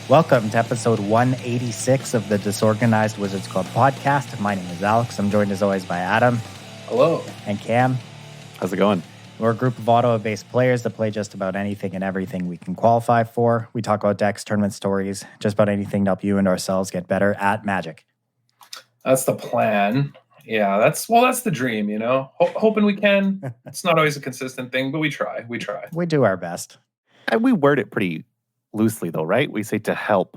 Welcome to episode 186 of the Disorganized Wizards Club podcast. My name is Alex. I'm joined as always by Adam. Hello. And Cam. How's it going? We're a group of Ottawa-based players that play just about anything and everything we can qualify for. We talk about decks, tournament stories, just about anything to help you and ourselves get better at Magic. That's the plan. Yeah, that's the dream, you know. Hoping we can. It's not always a consistent thing, but we try. We do our best. And we word it pretty loosely, though, right? We say to help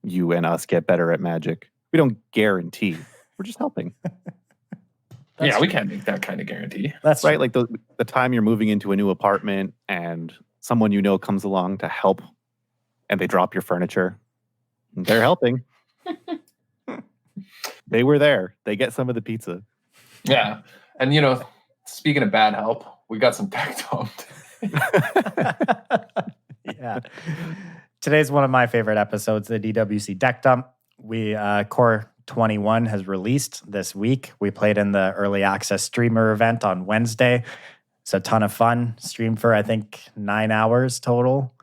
you and us get better at Magic. We don't guarantee. We're just helping. Yeah, we can't make that kind of guarantee. That's right. Like the time you're moving into a new apartment and someone you know comes along to help and they drop your furniture. They're helping. They were there. They get some of the pizza. Yeah. And, you know, speaking of bad help, we got some deck dumped. Yeah. Today's one of my favorite episodes, the DWC Deck Dump. Core 21 has released this week. We played in the early access streamer event on Wednesday. It's a ton of fun. Streamed for, I think, 9 hours total.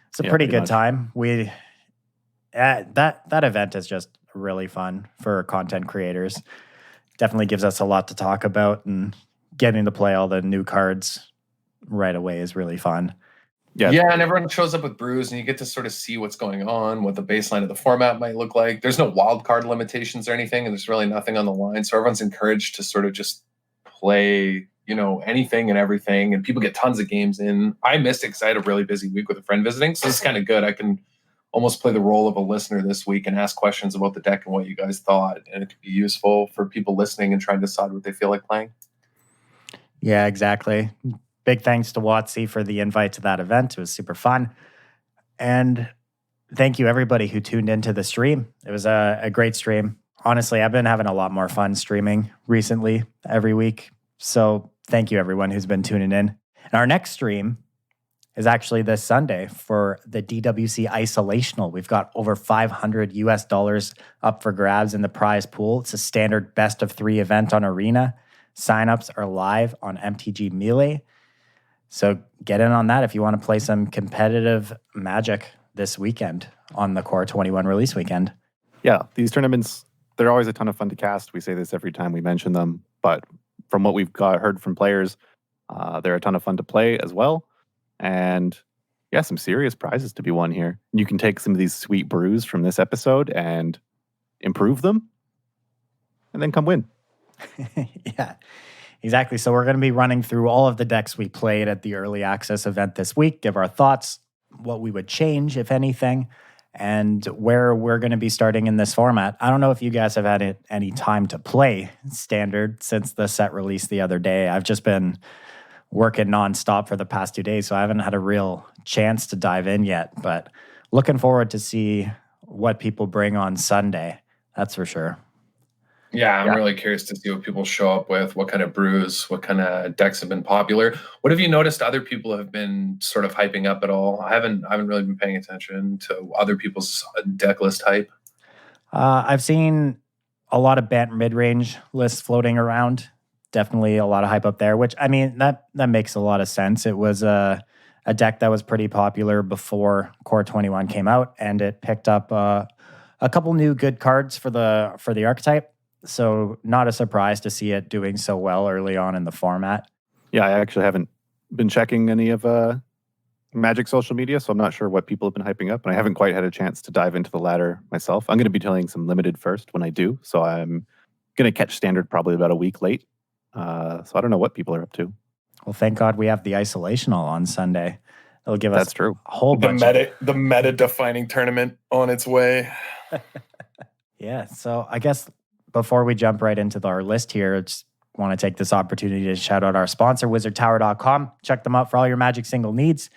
It's a pretty good time. That event is just really fun for content creators. Definitely gives us a lot to talk about, and getting to play all the new cards right away is really fun. Yeah, and everyone shows up with brews, and you get to sort of see what's going on, what the baseline of the format might look like. There's no wild card limitations or anything, and there's really nothing on the line. So everyone's encouraged to sort of just play, you know, anything and everything, and people get tons of games in. I missed it because I had a really busy week with a friend visiting, so this is kind of good. I can almost play the role of a listener this week and ask questions about the deck and what you guys thought, and it could be useful for people listening and trying to decide what they feel like playing. Yeah, exactly. Big thanks to Watsy for the invite to that event. It was super fun. And thank you, everybody who tuned into the stream. It was a great stream. Honestly, I've been having a lot more fun streaming recently every week. So thank you, everyone who's been tuning in. And our next stream is actually this Sunday for the DWC Isolational. We've got over $500 US up for grabs in the prize pool. It's a standard best of 3 event on Arena. Signups are live on MTG Melee. So get in on that if you want to play some competitive Magic this weekend on the Core 21 release weekend. Yeah, these tournaments, they're always a ton of fun to cast. We say this every time we mention them, but from what we've heard from players, they're a ton of fun to play as well. And yeah, some serious prizes to be won here. You can take some of these sweet brews from this episode and improve them and then come win. Yeah, exactly. So we're going to be running through all of the decks we played at the early access event this week, give our thoughts, what we would change, if anything, and where we're going to be starting in this format. I don't know if you guys have had any time to play Standard since the set released the other day. I've just been working nonstop for the past 2 days, so I haven't had a real chance to dive in yet, but looking forward to see what people bring on Sunday. That's for sure. Yeah, I'm really curious to see what people show up with, what kind of brews, what kind of decks have been popular. What have you noticed other people have been sort of hyping up at all? I haven't really been paying attention to other people's deck list hype. I've seen a lot of Bant mid-range lists floating around. Definitely a lot of hype up there, which, I mean, that makes a lot of sense. It was a deck that was pretty popular before Core 21 came out, and it picked up a couple new good cards for the archetype. So not a surprise to see it doing so well early on in the format. Yeah, I actually haven't been checking any of Magic social media, so I'm not sure what people have been hyping up, and I haven't quite had a chance to dive into the ladder myself. I'm going to be playing some Limited first when I do, so I'm going to catch Standard probably about a week late. So I don't know what people are up to. Well, thank God we have the Isolational on Sunday. It'll give us a whole bunch the meta-defining tournament on its way. Yeah, so I guess before we jump right into our list here, I just want to take this opportunity to shout out our sponsor, wizardtower.com. Check them out for all your Magic single needs.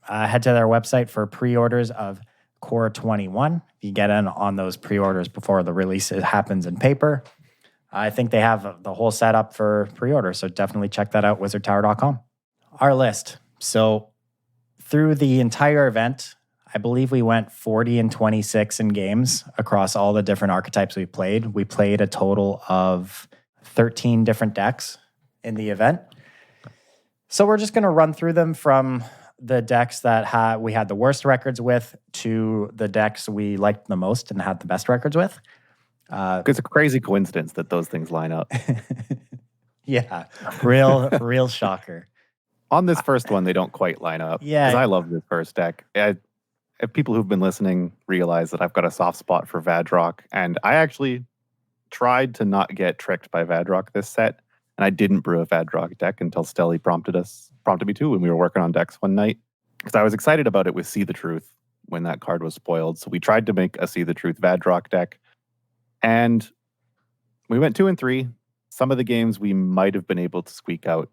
Head to their website for pre-orders of Core 21. If you get in on those pre-orders before the release happens in paper, I think they have the whole setup for pre-order, so definitely check that out, wizardtower.com. Our list. So through the entire event, I believe we went 40-26 in games across all the different archetypes we played. We played a total of 13 different decks in the event. So we're just going to run through them from the decks that we had the worst records with to the decks we liked the most and had the best records with. It's a crazy coincidence that those things line up. Yeah, real shocker. On this first one, they don't quite line up. Yeah. Because I love this first deck. If people who've been listening realize that I've got a soft spot for Vadrock, and I actually tried to not get tricked by Vadrock this set, and I didn't brew a Vadrock deck until Stelly prompted me to when we were working on decks one night, because I was excited about it with See the Truth when that card was spoiled. So we tried to make a See the Truth Vadrock deck, and we went 2 and 3. Some of the games we might have been able to squeak out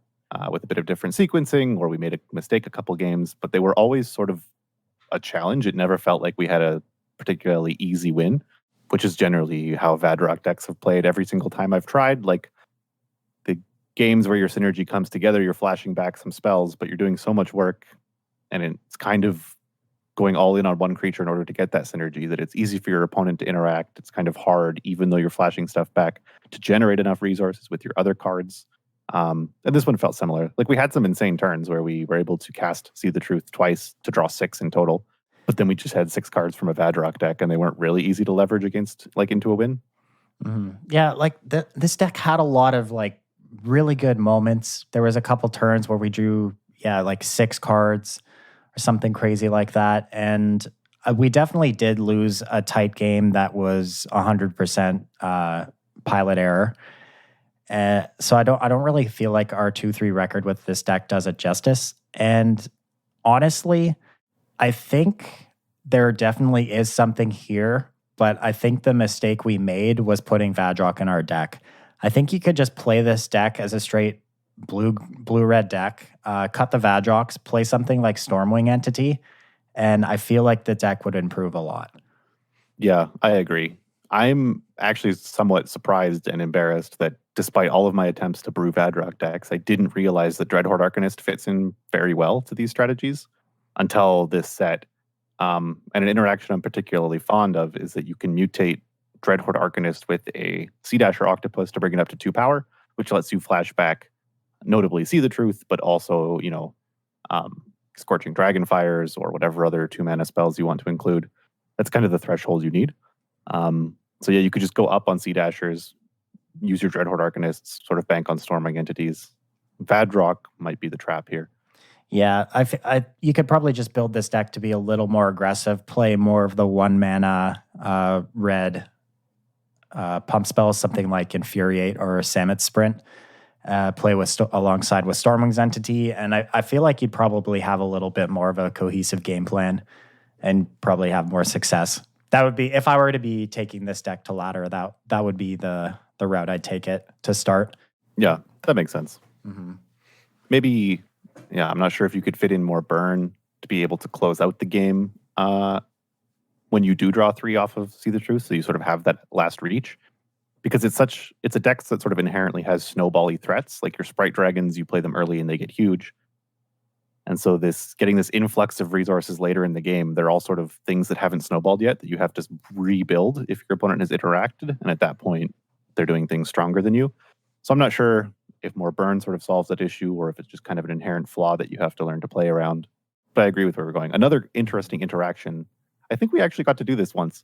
with a bit of different sequencing, or we made a mistake a couple games, but they were always sort of a challenge. It never felt like we had a particularly easy win, which is generally how Vadrock decks have played every single time I've tried. Like, the games where your synergy comes together, you're flashing back some spells, but you're doing so much work, and it's kind of going all in on one creature in order to get that synergy that it's easy for your opponent to interact. It's kind of hard, even though you're flashing stuff back, to generate enough resources with your other cards. And this one felt similar. Like, we had some insane turns where we were able to cast See the Truth twice to draw 6 in total, but then we just had 6 cards from a Vadrock deck, and they weren't really easy to leverage against, like, into a win. Yeah, like this deck had a lot of like really good moments. There was a couple turns where we drew like 6 cards or something crazy like that, and we definitely did lose a tight game that was 100% pilot error. So I don't really feel like our 2-3 record with this deck does it justice. And honestly, I think there definitely is something here, but I think the mistake we made was putting Vadrock in our deck. I think you could just play this deck as a straight blue-red deck, cut the Vadrocks, play something like Stormwing Entity, and I feel like the deck would improve a lot. Yeah, I agree. I'm actually somewhat surprised and embarrassed that despite all of my attempts to brew Vadrock decks, I didn't realize that Dreadhorde Arcanist fits in very well to these strategies until this set. And an interaction I'm particularly fond of is that you can mutate Dreadhorde Arcanist with a Sea Dasher Octopus to bring it up to 2 power, which lets you flash back, notably See the Truth, but also, Scorching Dragonfires or whatever other 2-mana spells you want to include. That's kind of the threshold you need. So yeah, you could just go up on Sea Dashers, use your Dreadhorde Arcanists, sort of bank on Storming Entities. Vadrock might be the trap here. Yeah, you could probably just build this deck to be a little more aggressive, play more of the 1-mana red pump spells, something like Infuriate or Samet Sprint, play with alongside with Stormwing's Entity, and I feel like you'd probably have a little bit more of a cohesive game plan and probably have more success. That would be, if I were to be taking this deck to ladder, that would be the route I'd take it to start. Yeah, that makes sense. Maybe, I'm not sure if you could fit in more burn to be able to close out the game when you do draw 3 off of See the Truth, so you sort of have that last reach. Because it's a deck that sort of inherently has snowbally threats. Like your Sprite Dragons, you play them early and they get huge. And so getting this influx of resources later in the game, they're all sort of things that haven't snowballed yet that you have to rebuild if your opponent has interacted. And at that point, they're doing things stronger than you. So I'm not sure if more burn sort of solves that issue or if it's just kind of an inherent flaw that you have to learn to play around. But I agree with where we're going. Another interesting interaction, I think we actually got to do this once.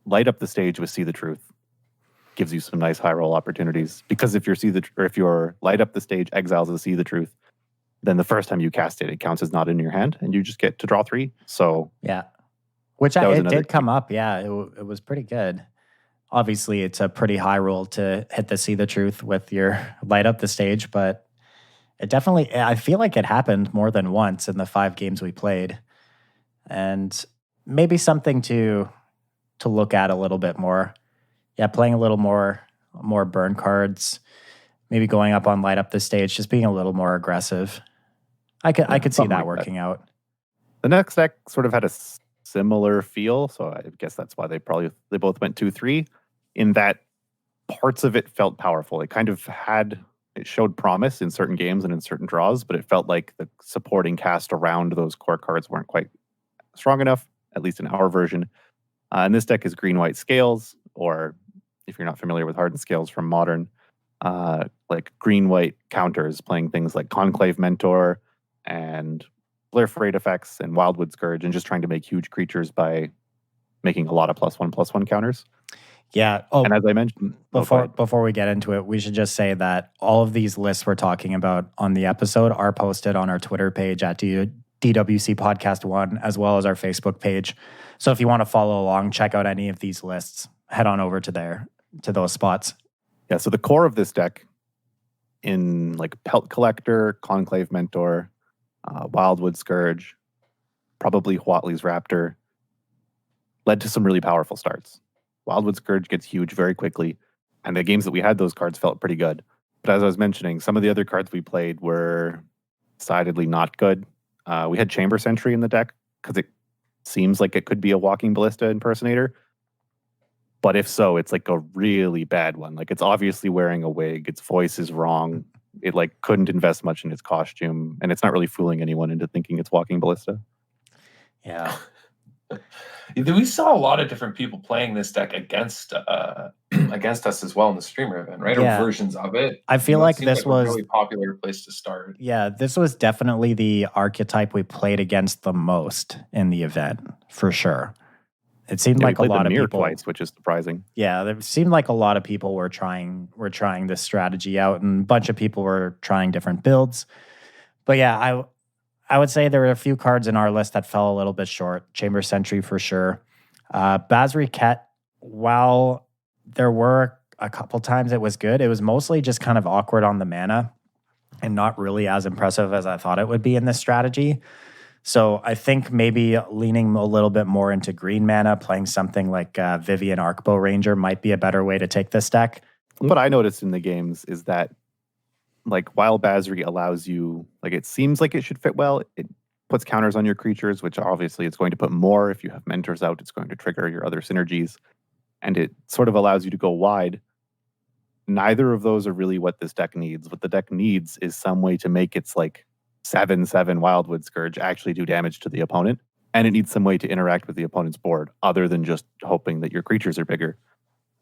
Light up the stage with See the Truth. Gives you some nice high roll opportunities. Because if your Light Up the Stage exiles the See the Truth, then the first time you cast it, it counts as not in your hand, and you just get to draw 3. So yeah, it did come up. Yeah, it was pretty good. Obviously, it's a pretty high roll to hit the See the Truth with your Light Up the Stage, but it definitely, I feel like it happened more than once in the 5 games we played, and maybe something to look at a little bit more. Yeah, playing a little more burn cards, maybe going up on Light Up the Stage, just being a little more aggressive. I could see that working out. The next deck sort of had a similar feel, so I guess that's why they both went 2-3. In that parts of it felt powerful. It showed promise in certain games and in certain draws, but it felt like the supporting cast around those core cards weren't quite strong enough, at least in our version. And this deck is green-white scales, or if you're not familiar with hardened scales from Modern, like green-white counters, playing things like Conclave Mentor and Proliferate effects and Wildwood Scourge and just trying to make huge creatures by making a lot of +1/+1 counters. Yeah. And as I mentioned, before we get into it, we should just say that all of these lists we're talking about on the episode are posted on our Twitter page at DWC Podcast 1, as well as our Facebook page. So if you want to follow along, check out any of these lists, head on over to those spots. Yeah, so the core of this deck in like Pelt Collector, Conclave Mentor, Wildwood Scourge, probably Huatley's Raptor, led to some really powerful starts. Wildwood Scourge gets huge very quickly, and the games that we had those cards felt pretty good. But as I was mentioning, some of the other cards we played were decidedly not good. We had Chamber Sentry in the deck because it seems like it could be a Walking Ballista impersonator. But if so, it's like a really bad one. Like, it's obviously wearing a wig. Its voice is wrong. It like couldn't invest much in its costume, and it's not really fooling anyone into thinking it's Walking Ballista. Yeah. We saw a lot of different people playing this deck against us as well in the streamer event, right? Yeah. Or versions of it. I feel like this was a really popular place to start. Yeah, this was definitely the archetype we played against the most in the event, for sure. It seemed like a lot of people twice, which is surprising. Yeah, it seemed like a lot of people were trying this strategy out, and a bunch of people were trying different builds. But yeah, I would say there were a few cards in our list that fell a little bit short. Chamber Sentry for sure. Basri Ket, while there were a couple times it was good, it was mostly just kind of awkward on the mana and not really as impressive as I thought it would be in this strategy. So I think maybe leaning a little bit more into green mana, playing something like Vivian Arcbow Ranger might be a better way to take this deck. What I noticed in the games is that, like, while Basri allows you, like, it seems like it should fit well, it puts counters on your creatures, which obviously it's going to put more. If you have Mentors out, it's going to trigger your other synergies. And it sort of allows you to go wide. Neither of those are really what this deck needs. What the deck needs is some way to make its, like, 7/7 Wildwood Scourge actually do damage to the opponent. And it needs some way to interact with the opponent's board, other than just hoping that your creatures are bigger.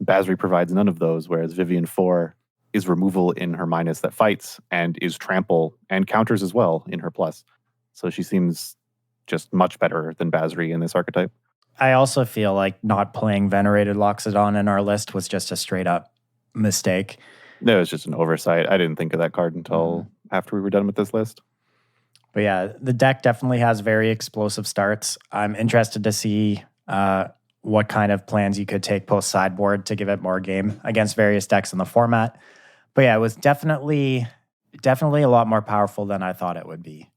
Basri provides none of those, whereas Vivian 4 is removal in her minus that fights, and is trample and counters as well in her plus. So she seems just much better than Basri in this archetype. I also feel like not playing Venerated Loxodon in our list was just a straight up mistake. No, it was just an oversight. I didn't think of that card until after we were done with this list. But yeah, the deck definitely has very explosive starts. I'm interested to see what kind of plans you could take post sideboard to give it more game against various decks in the format. But yeah, it was definitely a lot more powerful than I thought it would be.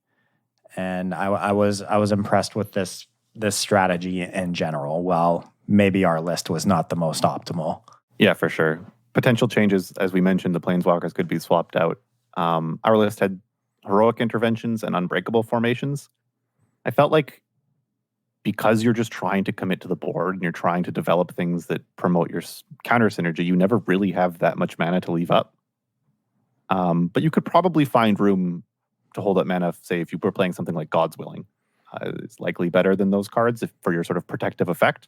And I was impressed with this strategy in general. While maybe our list was not the most optimal. Yeah, for sure. Potential changes, as we mentioned, the Planeswalkers could be swapped out. Our list had Heroic Interventions and Unbreakable Formations. I felt like because you're just trying to commit to the board and you're trying to develop things that promote your counter synergy, you never really have that much mana to leave up. But you could probably find room to hold up mana, say, if you were playing something like God's Willing. It's likely better than those cards for your sort of protective effect.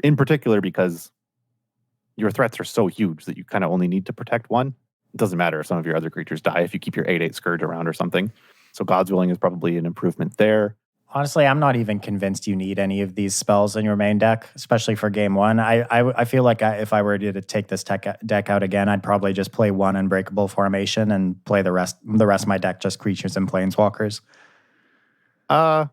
In particular, because your threats are so huge that you kind of only need to protect one. It doesn't matter if some of your other creatures die if you keep your 8/8 Scourge around or something. So God's Willing is probably an improvement there. Honestly, I'm not even convinced you need any of these spells in your main deck, especially for game one. I feel like if I were to take this deck out again, I'd probably just play one Unbreakable Formation and play the rest of my deck just creatures and planeswalkers. Yeah,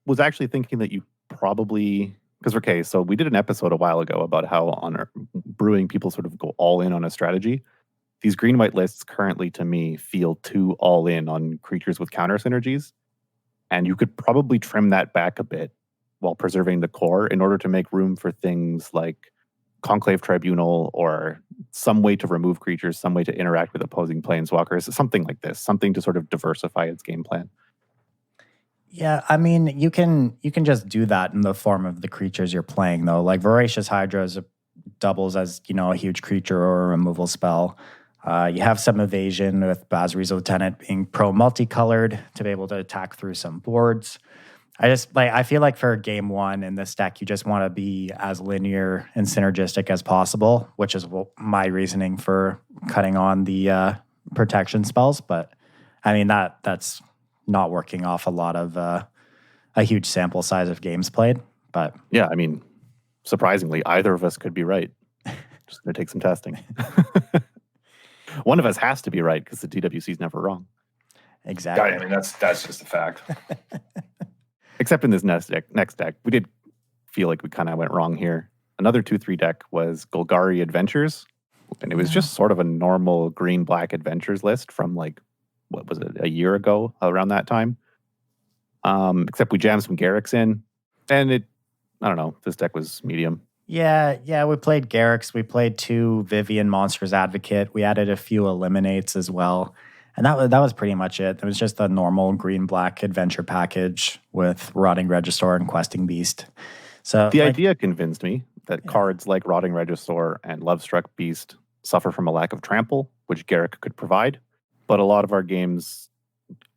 was actually thinking that you probably, because okay, so we did an episode a while ago about how on brewing people sort of go all in on a strategy. These green-white lists currently, to me, feel too all in on creatures with counter synergies. And you could probably trim that back a bit while preserving the core in order to make room for things like Conclave Tribunal or some way to remove creatures, some way to interact with opposing planeswalkers, something like this, something to sort of diversify its game plan. Yeah, I mean, you can just do that in the form of the creatures you're playing, though. Like Voracious Hydra doubles as, a huge creature or a removal spell. You have some evasion with Basri's Lieutenant being multicolored to be able to attack through some boards. I feel like for game one in this deck, you just want to be as linear and synergistic as possible, which is my reasoning for cutting on the protection spells. But I mean, that's not working off a lot of a huge sample size of games played. But yeah, I mean, surprisingly, either of us could be right. Just going to take some testing. One of us has to be right because the DWC is never wrong. Exactly. I mean, that's just a fact. Except in this next deck, we did feel like we kind of went wrong here. Another 2/3 deck was Golgari Adventures, and it was just sort of a normal green-black adventures list from like, what was it, a year ago around that time. Except we jammed some Garrick's in, and I don't know, this deck was medium. Yeah, we played Garrick's. We played 2 Vivian Monsters Advocate. We added a few Eliminates as well. And that was pretty much it. It was just a normal green-black adventure package with Rotting Regisaur and Questing Beast. So the idea convinced me that cards like Rotting Regisaur and Lovestruck Beast suffer from a lack of trample, which Garrick could provide. But a lot of our games,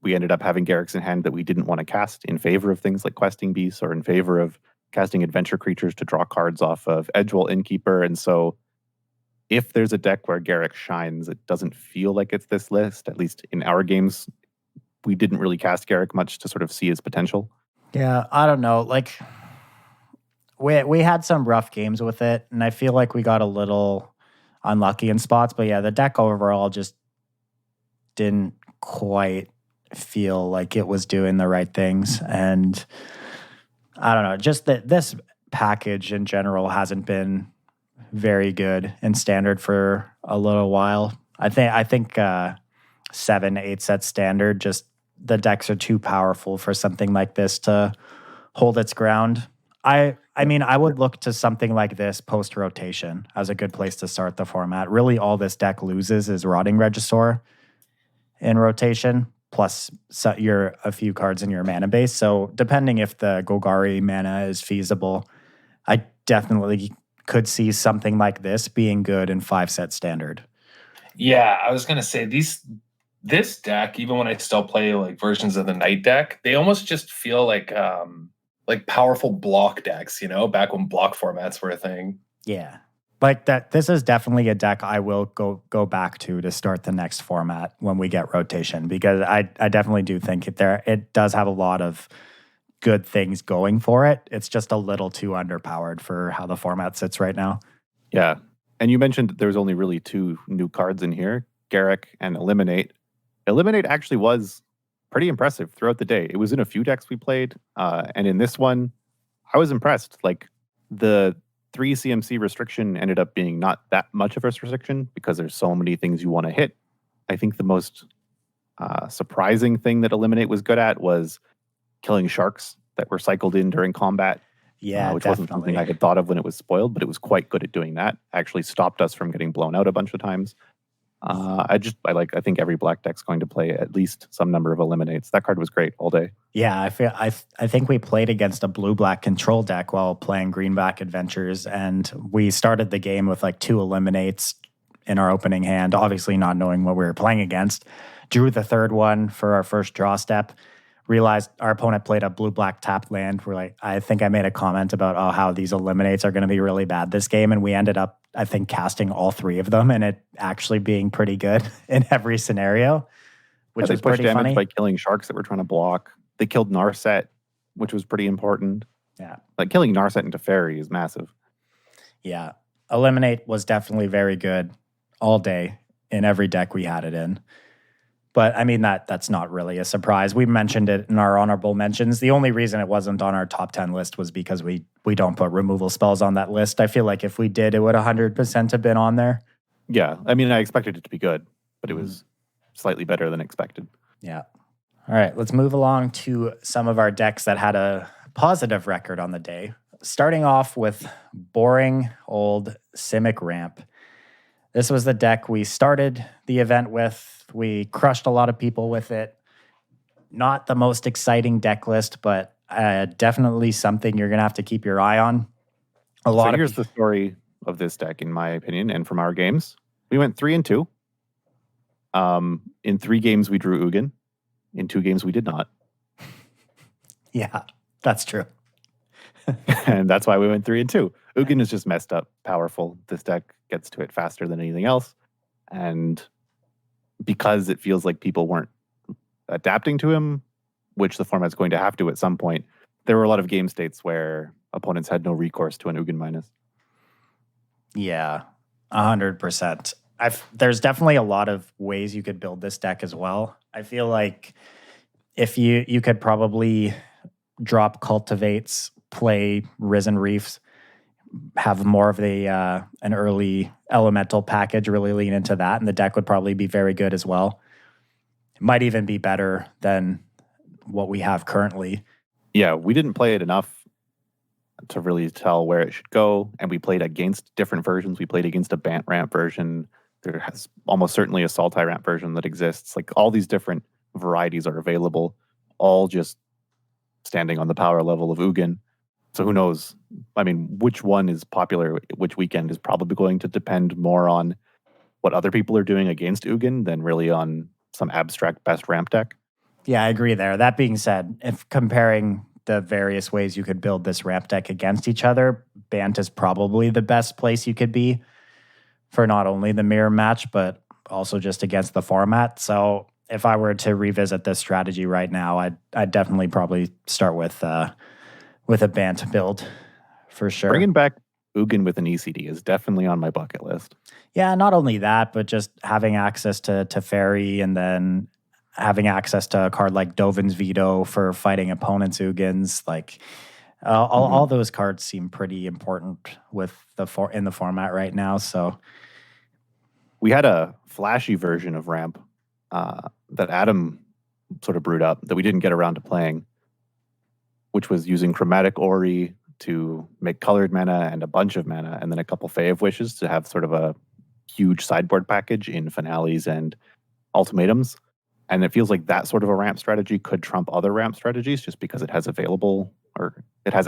we ended up having Garrick's in hand that we didn't want to cast in favor of things like Questing Beast or in favor of casting adventure creatures to draw cards off of Edgewall Innkeeper. And so if there's a deck where Garrick shines, it doesn't feel like it's this list. At least in our games, we didn't really cast Garrick much to sort of see his potential. Yeah, I don't know. Like, we had some rough games with it, and I feel like we got a little unlucky in spots. But yeah, the deck overall just didn't quite feel like it was doing the right things. And I don't know, just that this package in general hasn't been very good in standard for a little while. I think 7-8 set standard, just the decks are too powerful for something like this to hold its ground. I mean, I would look to something like this post rotation as a good place to start the format. Really, all this deck loses is Rotting Regisaur in rotation, plus a few cards in your mana base. So depending if the Golgari mana is feasible, I definitely could see something like this being good in 5-set standard. Yeah, I was gonna say this deck, even when I still play like versions of the night deck, they almost just feel like powerful block decks, back when block formats were a thing. Yeah. Like that, this is definitely a deck I will go back to start the next format when we get rotation, because I definitely do think it does have a lot of good things going for it. It's just a little too underpowered for how the format sits right now. Yeah. And you mentioned that there's only really 2 new cards in here, Garrick and Eliminate. Eliminate actually was pretty impressive throughout the day. It was in a few decks we played. And in this one, I was impressed. Like the 3 CMC restriction ended up being not that much of a restriction because there's so many things you want to hit. I think the most surprising thing that Eliminate was good at was killing sharks that were cycled in during combat. Yeah, which definitely wasn't something I had thought of when it was spoiled, but it was quite good at doing that. Actually stopped us from getting blown out a bunch of times. I think every black deck's going to play at least some number of Eliminates. That card was great all day. Yeah, I think we played against a blue-black control deck while playing green-black adventures, and we started the game with like 2 Eliminates in our opening hand, obviously not knowing what we were playing against. Drew the 3rd one for our first draw step. Realized our opponent played a blue-black tapped land. I think I made a comment about how these Eliminates are going to be really bad this game, and we ended up, I think, casting all 3 of them and it actually being pretty good in every scenario, which was pretty funny. They pushed damage by killing sharks that were trying to block. They killed Narset, which was pretty important. Yeah. Like killing Narset into Fairy is massive. Yeah. Eliminate was definitely very good all day in every deck we had it in. But I mean, that's not really a surprise. We mentioned it in our honorable mentions. The only reason it wasn't on our top 10 list was because we don't put removal spells on that list. I feel like if we did, it would 100% have been on there. Yeah. I mean, I expected it to be good, but it was slightly better than expected. Yeah. All right, let's move along to some of our decks that had a positive record on the day. Starting off with boring old Simic Ramp. This was the deck we started the event with. We crushed a lot of people with it. Not the most exciting deck list, but definitely something you're going to have to keep your eye on. Here's the story of this deck, in my opinion, and from our games. We went 3-2. In 3 games, we drew Ugin. In 2 games, we did not. Yeah, that's true. And that's why we went 3-2. Ugin is just messed up, powerful. This deck gets to it faster than anything else. And because it feels like people weren't adapting to him, which the format's going to have to at some point, there were a lot of game states where opponents had no recourse to an Ugin minus. Yeah, 100%. There's definitely a lot of ways you could build this deck as well. I feel like if you could probably drop Cultivates, play Risen Reefs, have more of an early elemental package, really lean into that, and the deck would probably be very good as well. It might even be better than what we have currently. Yeah, we didn't play it enough to really tell where it should go, and we played against different versions. We played against a Bant ramp version. There has almost certainly a Sultai ramp version that exists. Like, all these different varieties are available, all just standing on the power level of Ugin. So who knows? I mean, which one is popular which weekend is probably going to depend more on what other people are doing against Ugin than really on some abstract best ramp deck. Yeah, I agree there. That being said, if comparing the various ways you could build this ramp deck against each other, Bant is probably the best place you could be for not only the mirror match, but also just against the format. So if I were to revisit this strategy right now, I'd definitely probably start with a Bant build for sure. Bringing back Ugin with an ECD is definitely on my bucket list. Yeah, not only that, but just having access to Fairy, and then having access to a card like Dovin's Veto for fighting opponents' Ugins. Like, all those cards seem pretty important with in the format right now. So we had a flashy version of ramp that Adam sort of brewed up that we didn't get around to playing, which was using Chromatic Ori to make colored mana and a bunch of mana, and then a couple Fae of Wishes to have sort of a huge sideboard package in finales and ultimatums. And it feels like that sort of a ramp strategy could trump other ramp strategies just because it has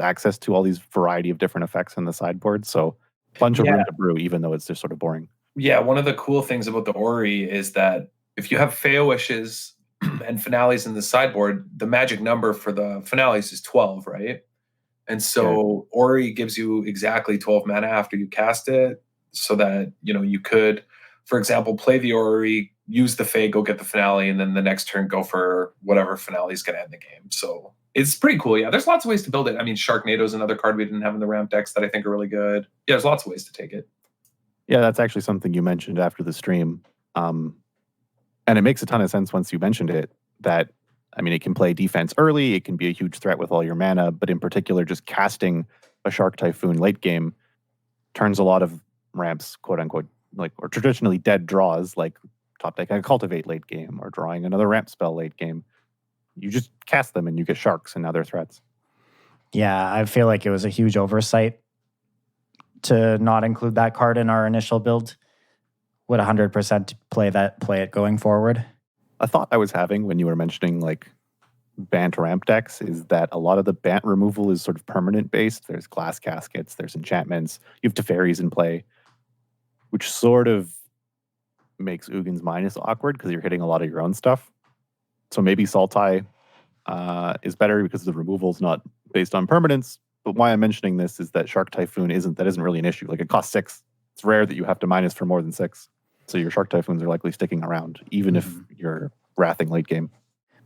access to all these variety of different effects in the sideboard. So bunch of room to brew, even though it's just sort of boring. Yeah, one of the cool things about the Ori is that if you have Fae Wishes and finales in the sideboard, the magic number for the finales is 12, right? And so Ori gives you exactly 12 mana after you cast it, so that, you could, for example, play the Ori, use the Fae, go get the finale, and then the next turn go for whatever finale is going to end the game. So it's pretty cool. Yeah, there's lots of ways to build it. I mean, Sharknado is another card we didn't have in the ramp decks that I think are really good. Yeah, there's lots of ways to take it. Yeah, that's actually something you mentioned after the stream. And it makes a ton of sense once you mentioned it, that, I mean, it can play defense early, it can be a huge threat with all your mana, but in particular, just casting a Shark Typhoon late game turns a lot of ramps, quote unquote, or traditionally dead draws, like top decking a Cultivate late game or drawing another ramp spell late game. You just cast them and you get sharks and other threats. Yeah, I feel like it was a huge oversight to not include that card in our initial build. Would 100% play it going forward. A thought I was having when you were mentioning like Bant ramp decks is that a lot of the Bant removal is sort of permanent based. There's glass caskets, there's enchantments, you have Teferis in play, which sort of makes Ugin's minus awkward because you're hitting a lot of your own stuff. So maybe Sultai is better because the removal is not based on permanence. But why I'm mentioning this is that Shark Typhoon isn't really an issue. Like, it costs 6. It's rare that you have to minus for more than 6. So your Shark Typhoons are likely sticking around, even if you're wrathing late game.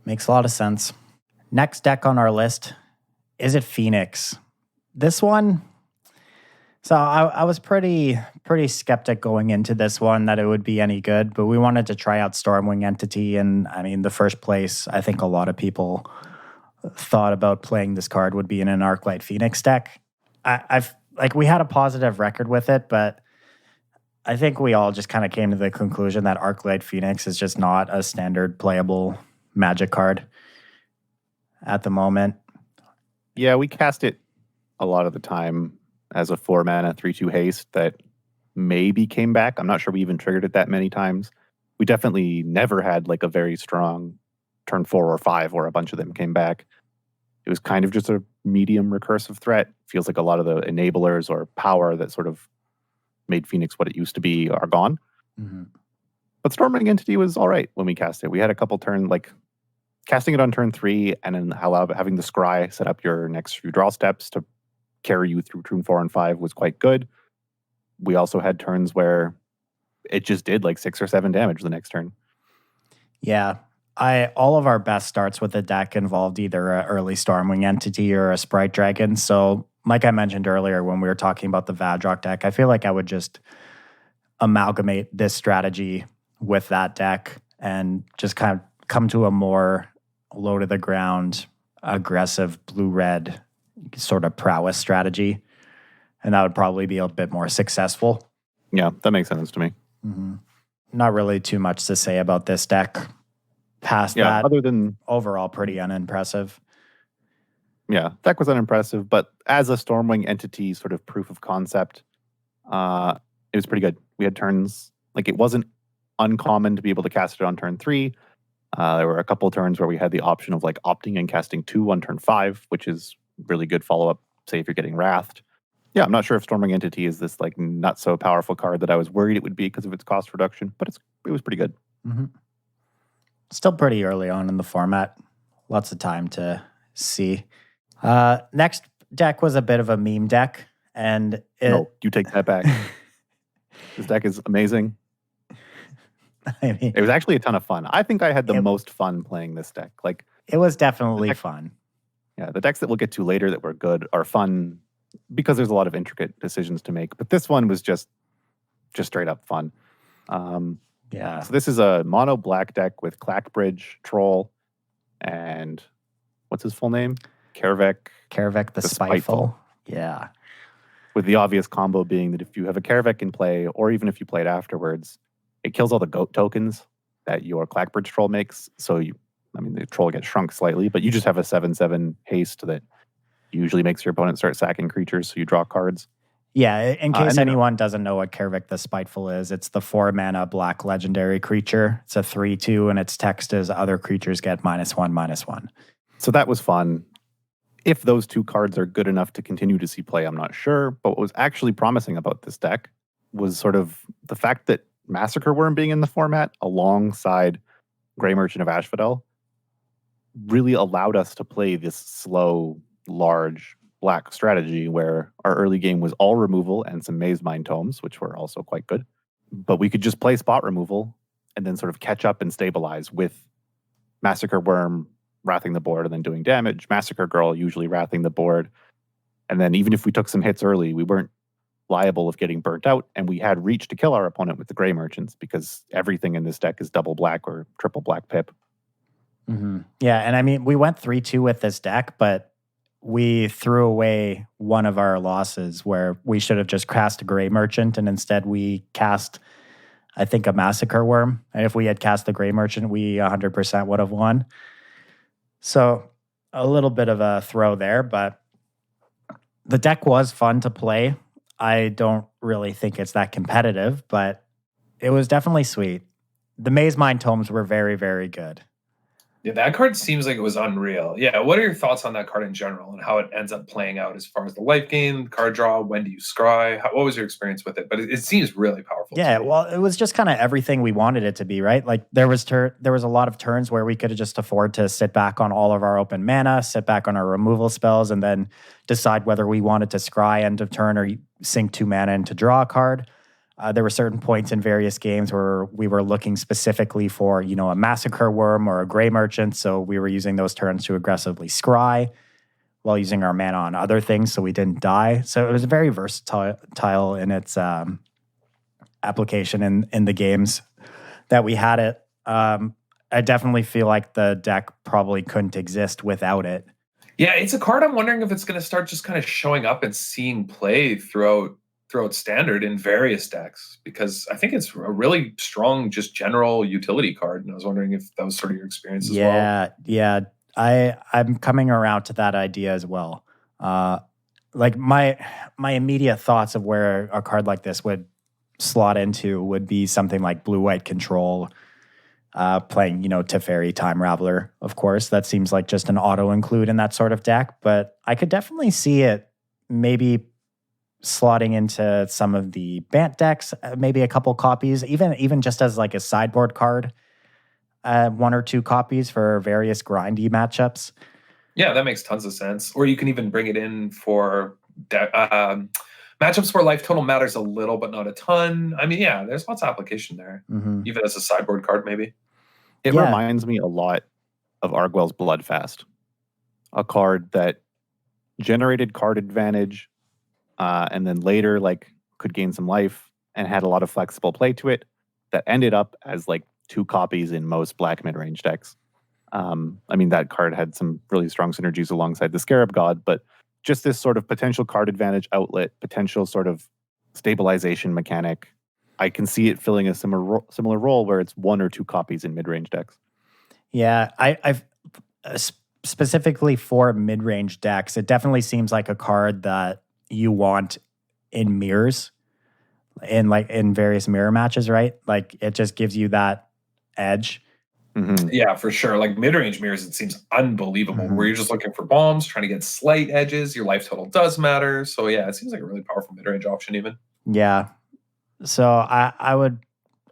Makes a lot of sense. Next deck on our list, is it Phoenix? This one, so I was pretty skeptic going into this one that it would be any good, but we wanted to try out Stormwing Entity, and I mean, the first place I think a lot of people thought about playing this card would be in an Arclight Phoenix deck. We had a positive record with it, but I think we all just kind of came to the conclusion that Arclight Phoenix is just not a standard playable Magic card at the moment. Yeah, we cast it a lot of the time as a 4-mana 3/2 haste that maybe came back. I'm not sure we even triggered it that many times. We definitely never had like a very strong turn 4 or 5 where a bunch of them came back. It was kind of just a medium recursive threat. Feels like a lot of the enablers or power that sort of made Phoenix what it used to be are gone. Mm-hmm. But Storming Entity was all right when we cast it. We had a couple turn, like casting it on turn 3 and then having the Scry set up your next few draw steps to carry you through turn 4 and 5 was quite good. We also had turns where it just did like 6 or 7 damage the next turn. Yeah. All of our best starts with the deck involved either an early Stormwing entity or a Sprite Dragon. So, like I mentioned earlier when we were talking about the Vadrock deck, I feel like I would just amalgamate this strategy with that deck and just kind of come to a more low to the ground, aggressive blue-red sort of prowess strategy. And that would probably be a bit more successful. Yeah, that makes sense to me. Mm-hmm. Not really too much to say about this deck. Past that, other than overall pretty unimpressive. Yeah, deck was unimpressive, but as a Stormwing entity sort of proof of concept, it was pretty good. We had turns, like it wasn't uncommon to be able to cast it on turn 3. There were a couple of turns where we had the option of like opting and casting 2 on turn 5, which is really good follow-up, say if you're getting Wrathed. Yeah, I'm not sure if Stormwing Entity is this like not so powerful card that I was worried it would be because of its cost reduction, but it was pretty good. Mm-hmm. Still pretty early on in the format. Lots of time to see. Next deck was a bit of a meme deck, and no, you take that back. This deck is amazing. I mean, it was actually a ton of fun. I think I had the most fun playing this deck. Like it was definitely fun. Yeah, the decks that we'll get to later that were good are fun because there's a lot of intricate decisions to make. But this one was just straight up fun. Yeah. So this is a mono black deck with Clackbridge, Troll, and what's his full name? Karavek the Spiteful. Yeah. With the obvious combo being that if you have a Karavek in play, or even if you play it afterwards, it kills all the goat tokens that your Clackbridge Troll makes. So the Troll gets shrunk slightly, but you just have a 7/7 haste that usually makes your opponent start sacking creatures, so you draw cards. Yeah, in case anyone doesn't know what Karavek the Spiteful is, it's the 4-mana black legendary creature. It's a 3/2, and its text is other creatures get -1/-1. So that was fun. If those 2 cards are good enough to continue to see play, I'm not sure. But what was actually promising about this deck was sort of the fact that Massacre Worm being in the format alongside Grey Merchant of Asphodel really allowed us to play this slow, large black strategy where our early game was all removal and some Maze Mind Tomes, which were also quite good. But we could just play spot removal and then sort of catch up and stabilize with Massacre Worm wrathing the board and then doing damage, Massacre Girl usually wrathing the board. And then even if we took some hits early, we weren't liable of getting burnt out, and we had reach to kill our opponent with the Grey Merchants because everything in this deck is double black or triple black pip. Mm-hmm. Yeah, and I mean, we went 3-2 with this deck, but we threw away one of our losses where we should have just cast a Grey Merchant, and instead we cast, I think, a Massacre Worm. And if we had cast the Grey Merchant, we 100% would have won. So a little bit of a throw there, but the deck was fun to play. I don't really think it's that competitive, but it was definitely sweet. The Maze Mind Tomes were very, very good. Yeah, that card seems like it was unreal. Yeah, what are your thoughts on that card in general and how it ends up playing out as far as the life gain, card draw, when do you scry? What was your experience with it? But it seems really powerful. Yeah, well, it was just kind of everything we wanted it to be, right? Like there was a lot of turns where we could have just afford to sit back on all of our open mana, sit back on our removal spells, and then decide whether we wanted to scry end of turn or sink 2 mana in to draw a card. There were certain points in various games where we were looking specifically for, a Massacre Worm or a Grey Merchant, so we were using those turns to aggressively scry while using our mana on other things so we didn't die. So it was very versatile in its application in the games that we had it. I definitely feel like the deck probably couldn't exist without it. Yeah, it's a card I'm wondering if it's going to start just kind of showing up and seeing play throughout Standard in various decks, because I think it's a really strong, just general utility card. And I was wondering if that was sort of your experience as well. Yeah. I'm coming around to that idea as well. Like my immediate thoughts of where a card like this would slot into would be something like blue-white control, playing, Teferi Time Raveler, of course. That seems like just an auto-include in that sort of deck. But I could definitely see it maybe slotting into some of the Bant decks, maybe a couple copies, even just as like a sideboard card, 1 or 2 copies for various grindy matchups. Yeah, that makes tons of sense. Or you can even bring it in for matchups where life total matters a little, but not a ton. I mean, yeah, there's lots of application there, even as a sideboard card, maybe. It Yeah. reminds me a lot of Argwell's Bloodfast, a card that generated card advantage, and then later could gain some life and had a lot of flexible play to it that ended up as 2 copies in most black mid-range decks. That card had some really strong synergies alongside the Scarab God, but just this sort of potential card advantage outlet, potential sort of stabilization mechanic, I can see it filling a similar role where it's 1 or 2 copies in mid-range decks. Yeah, I've specifically for mid-range decks, it definitely seems like a card that you want in mirrors, in various mirror matches, right? Like it just gives you that edge. Mm-hmm. Yeah, for sure. Like mid-range mirrors, it seems unbelievable. Where you're just looking for bombs, trying to get slight edges. Your life total does matter. So yeah, it seems like a really powerful mid-range option even. Yeah. So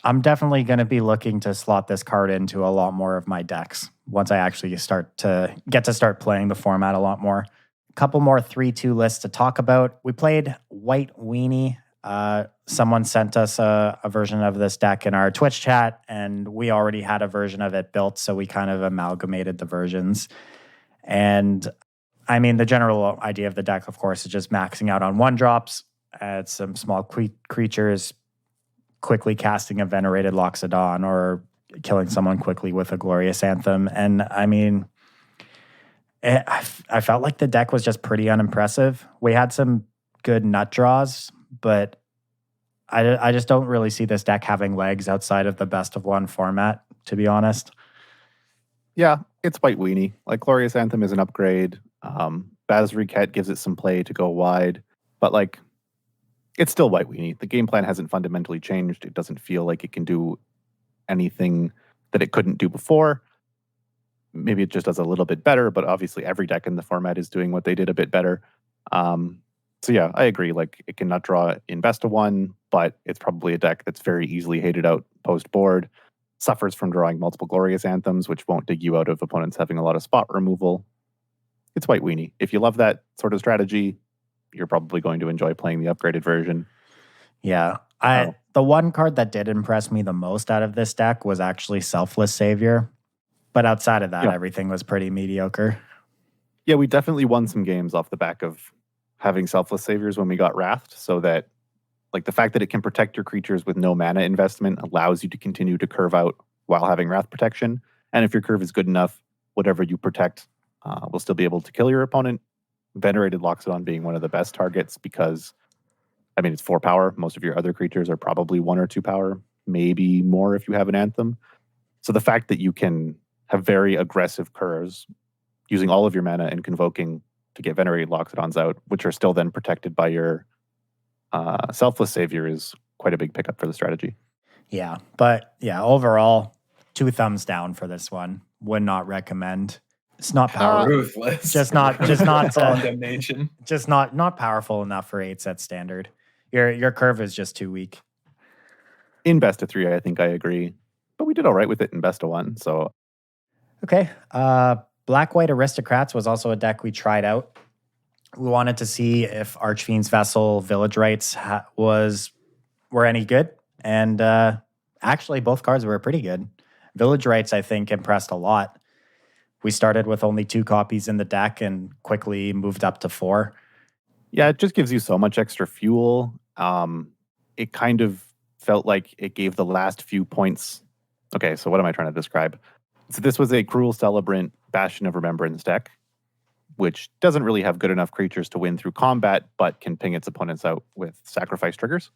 I'm definitely going to be looking to slot this card into a lot more of my decks once I actually start playing the format a lot more. A couple more 3-2 lists to talk about. We played White Weenie. Someone sent us a version of this deck in our Twitch chat, and we already had a version of it built, so we kind of amalgamated the versions. And the general idea of the deck, of course, is just maxing out on 1-drops, add some small creatures, quickly casting a Venerated Loxodon or killing someone quickly with a Glorious Anthem. And I felt like the deck was just pretty unimpressive. We had some good nut draws, but I just don't really see this deck having legs outside of the best of 1 format, to be honest. Yeah, it's White Weenie. Glorious Anthem is an upgrade. Bazriket gives it some play to go wide, but it's still White Weenie. The game plan hasn't fundamentally changed. It doesn't feel like it can do anything that it couldn't do before. Maybe it just does a little bit better, but obviously every deck in the format is doing what they did a bit better. So yeah, I agree. It cannot draw in best of 1, but it's probably a deck that's very easily hated out post-board, suffers from drawing multiple Glorious Anthems, which won't dig you out of opponents having a lot of spot removal. It's White Weenie. If you love that sort of strategy, you're probably going to enjoy playing the upgraded version. Yeah. The one card that did impress me the most out of this deck was actually Selfless Savior. But outside of that, everything was pretty mediocre. Yeah, we definitely won some games off the back of having Selfless Saviors when we got Wrathed, so that the fact that it can protect your creatures with no mana investment allows you to continue to curve out while having Wrath protection. And if your curve is good enough, whatever you protect will still be able to kill your opponent. Venerated Loxodon being one of the best targets because, it's 4 power. Most of your other creatures are probably 1 or 2 power, maybe more if you have an Anthem. So the fact that you can have very aggressive curves using all of your mana and convoking to get Venerated Loxodons out, which are still then protected by your Selfless Savior, is quite a big pickup for the strategy. Yeah, but overall, 2 thumbs down for this one. Would not recommend. It's not powerful. Ruthless. Just not condemnation. Just not powerful enough for 8-set standard. Your curve is just too weak. In best of 3, I think I agree, but we did all right with it in best of 1. So okay. Black-White Aristocrats was also a deck we tried out. We wanted to see if Archfiend's Vessel Village Rites were any good. And actually, both cards were pretty good. Village Rites, I think, impressed a lot. We started with only 2 copies in the deck and quickly moved up to 4. Yeah, it just gives you so much extra fuel. It kind of felt like it gave the last few points. Okay, so what am I trying to describe? So this was a Cruel Celebrant Bastion of Remembrance deck, which doesn't really have good enough creatures to win through combat, but can ping its opponents out with sacrifice triggers.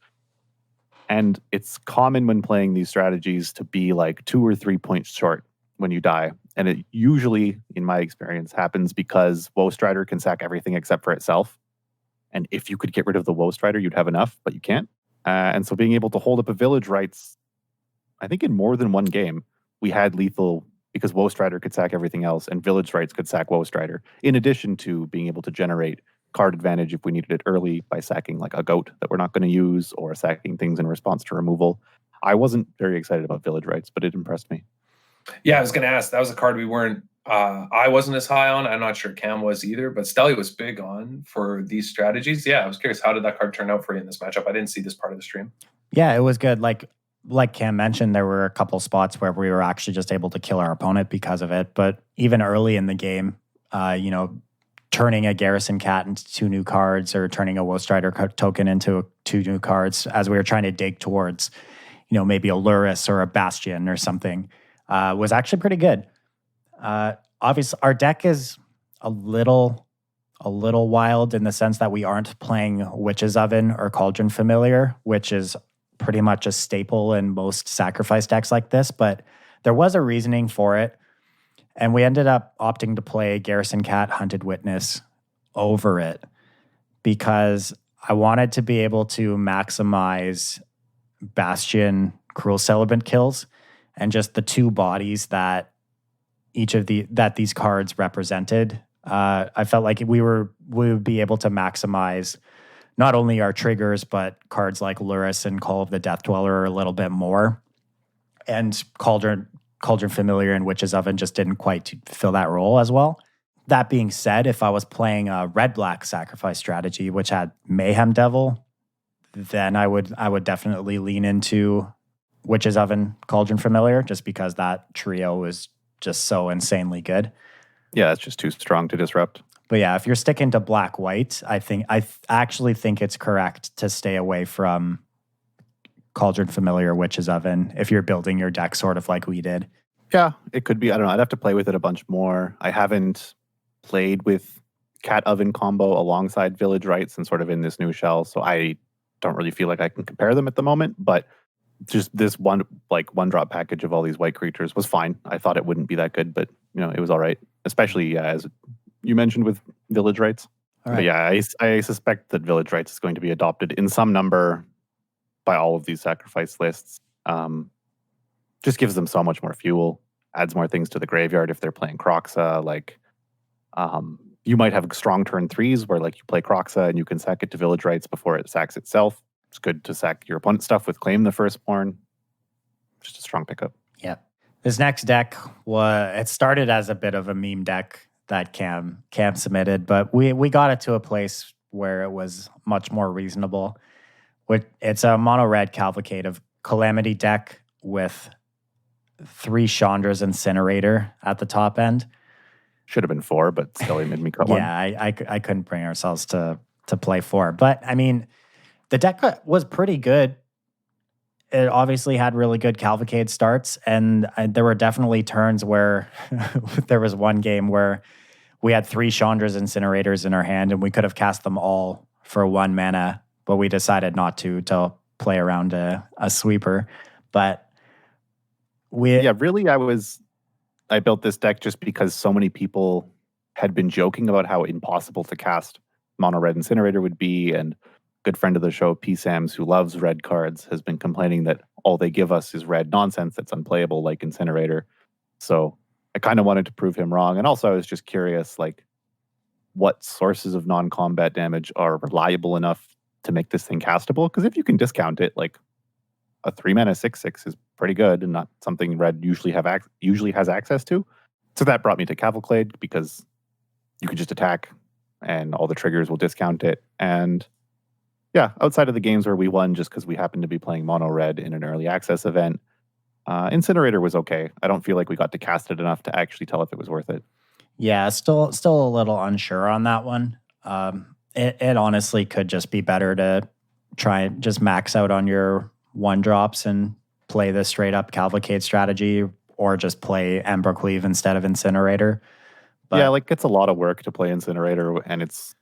And it's common when playing these strategies to be 2 or 3 points short when you die. And it usually, in my experience, happens because Woe Strider can sack everything except for itself. And if you could get rid of the Woe Strider, you'd have enough, but you can't. And so being able to hold up a Village Rites, I think in more than one game, we had lethal because Woe Strider could sack everything else and Village Rites could sack Woe Strider, in addition to being able to generate card advantage if we needed it early by sacking a goat that we're not going to use or sacking things in response to removal. I wasn't very excited about Village Rites, but it impressed me. Yeah, I was going to ask. That was a card we weren't. I wasn't as high on. I'm not sure Cam was either, but Stelly was big on for these strategies. Yeah, I was curious. How did that card turn out for you in this matchup? I didn't see this part of the stream. Yeah, it was good. like Cam mentioned, there were a couple spots where we were actually just able to kill our opponent because of it. But even early in the game, turning a Garrison Cat into 2 new cards or turning a Woe Rider token into 2 new cards as we were trying to dig towards, maybe a Luris or a Bastion or something, was actually pretty good. Obviously, our deck is a little wild in the sense that we aren't playing Witch's Oven or Cauldron Familiar, which is pretty much a staple in most sacrifice decks like this, but there was a reasoning for it. And we ended up opting to play Garrison Cat Hunted Witness over it because I wanted to be able to maximize Bastion Cruel Celebrant kills and just the 2 bodies that these cards represented. I felt like we would be able to maximize not only our triggers, but cards like Luris and Call of the Death Dweller a little bit more. And Cauldron Familiar and Witch's Oven just didn't quite fill that role as well. That being said, if I was playing a red-black sacrifice strategy, which had Mayhem Devil, then I would definitely lean into Witch's Oven, Cauldron Familiar, just because that trio is just so insanely good. Yeah, it's just too strong to disrupt. But yeah, if you're sticking to black-white, I actually think it's correct to stay away from Cauldron Familiar, Witch's Oven, if you're building your deck sort of like we did. Yeah, it could be. I don't know. I'd have to play with it a bunch more. I haven't played with Cat Oven combo alongside Village Rites and sort of in this new shell, so I don't really feel like I can compare them at the moment. But just this one drop package of all these white creatures was fine. I thought it wouldn't be that good, but it was all right. Especially as you mentioned with Village Rites. All right. But yeah, I suspect that Village Rites is going to be adopted in some number by all of these sacrifice lists. Just gives them so much more fuel, adds more things to the graveyard if they're playing Kroxa. You might have strong turn 3s where you play Kroxa and you can sack it to Village Rites before it sacks itself. It's good to sack your opponent's stuff with Claim the Firstborn. Just a strong pickup. Yeah. This next deck it started as a bit of a meme deck that Cam submitted, but we got it to a place where it was much more reasonable. It's a mono red Cavalcade of Calamity deck with 3 Chandra's Incinerator at the top end. Should have been 4, but still, he made me cut one. Yeah, I couldn't bring ourselves to play 4. But I mean, the deck was pretty good. It obviously had really good Cavalcade starts, and there were definitely turns where there was one game where we had 3 Chandra's Incinerators in our hand, and we could have cast them all for 1 mana, but we decided not to play around a sweeper. But I built this deck just because so many people had been joking about how impossible to cast mono red Incinerator would be, and good friend of the show, P. Sams, who loves red cards, has been complaining that all they give us is red nonsense that's unplayable like Incinerator. So I kind of wanted to prove him wrong. And also I was just curious, what sources of non-combat damage are reliable enough to make this thing castable? Because if you can discount it, a 3-mana 6/6 is pretty good and not something red usually has access to. So that brought me to Cavalcade because you could just attack and all the triggers will discount it. And yeah, outside of the games where we won just because we happened to be playing mono red in an early access event, Incinerator was okay. I don't feel like we got to cast it enough to actually tell if it was worth it. Yeah, still a little unsure on that one. It honestly could just be better to try and just max out on your 1-drops and play the straight up Cavalcade strategy, or just play Embercleave instead of Incinerator. But yeah, it's a lot of work to play Incinerator, and it's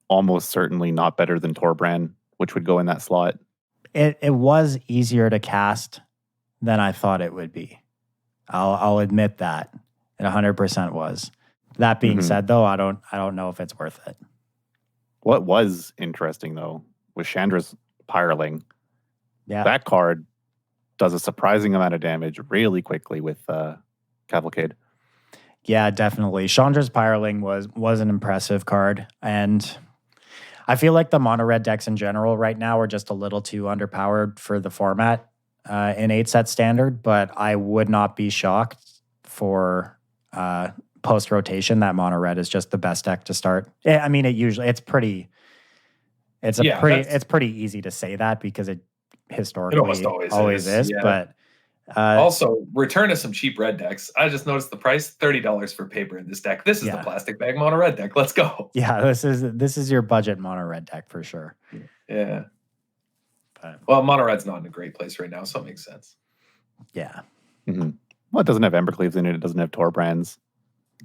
almost certainly not better than Torbrand, which would go in that slot. It was easier to cast than I thought it would be. I'll admit that. It 100% was. That being said, though, I don't know if it's worth it. What was interesting, though, was Chandra's Pyreling. Yeah. That card does a surprising amount of damage really quickly with Cavalcade. Yeah, definitely. Chandra's Pyreling was an impressive card, and I feel like the mono red decks in general right now are just a little too underpowered for the format in 8-set standard, but I would not be shocked for post rotation that mono red is just the best deck to start. Yeah, I mean, it's pretty easy to say that because historically almost always is, is. yeah. But also, return to some cheap red decks. I just noticed the price, $30 for paper in this deck. This is the plastic bag mono red deck. Let's go. Yeah, this is your budget mono red deck for sure. Yeah. Well, mono red's not in a great place right now, so it makes sense. Yeah. Mm-hmm. Well, it doesn't have Embercleaves in it. It doesn't have Torbrands.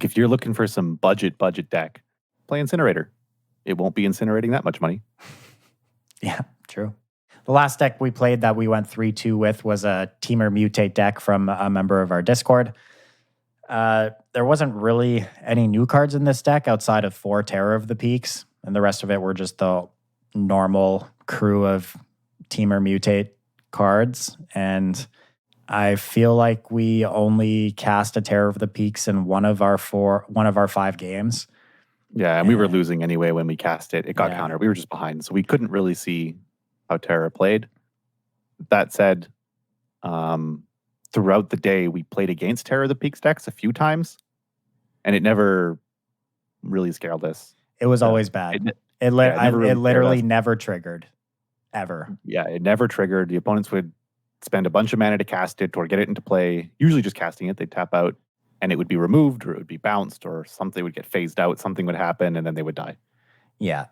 If you're looking for some budget deck, play Incinerator. It won't be incinerating that much money. Yeah, true. The last deck we played that we went 3-2 with was a Teamer Mutate deck from a member of our Discord. There wasn't really any new cards in this deck outside of 4 Terror of the Peaks, and the rest of it were just the normal crew of Teamer Mutate cards. And I feel like we only cast a Terror of the Peaks in one of our 5 games. Yeah, and we were losing anyway when we cast it. It got countered. We were just behind, so we couldn't really see how Terra played. That said, throughout the day, we played against Terror of the Peaks decks a few times, and it never really scared us. It was always bad. It literally never triggered, ever. Yeah, it never triggered. The opponents would spend a bunch of mana to cast it or get it into play, usually just casting it. They'd tap out, and it would be removed, or it would be bounced, or something would get phased out, something would happen, and then they would die. Yeah.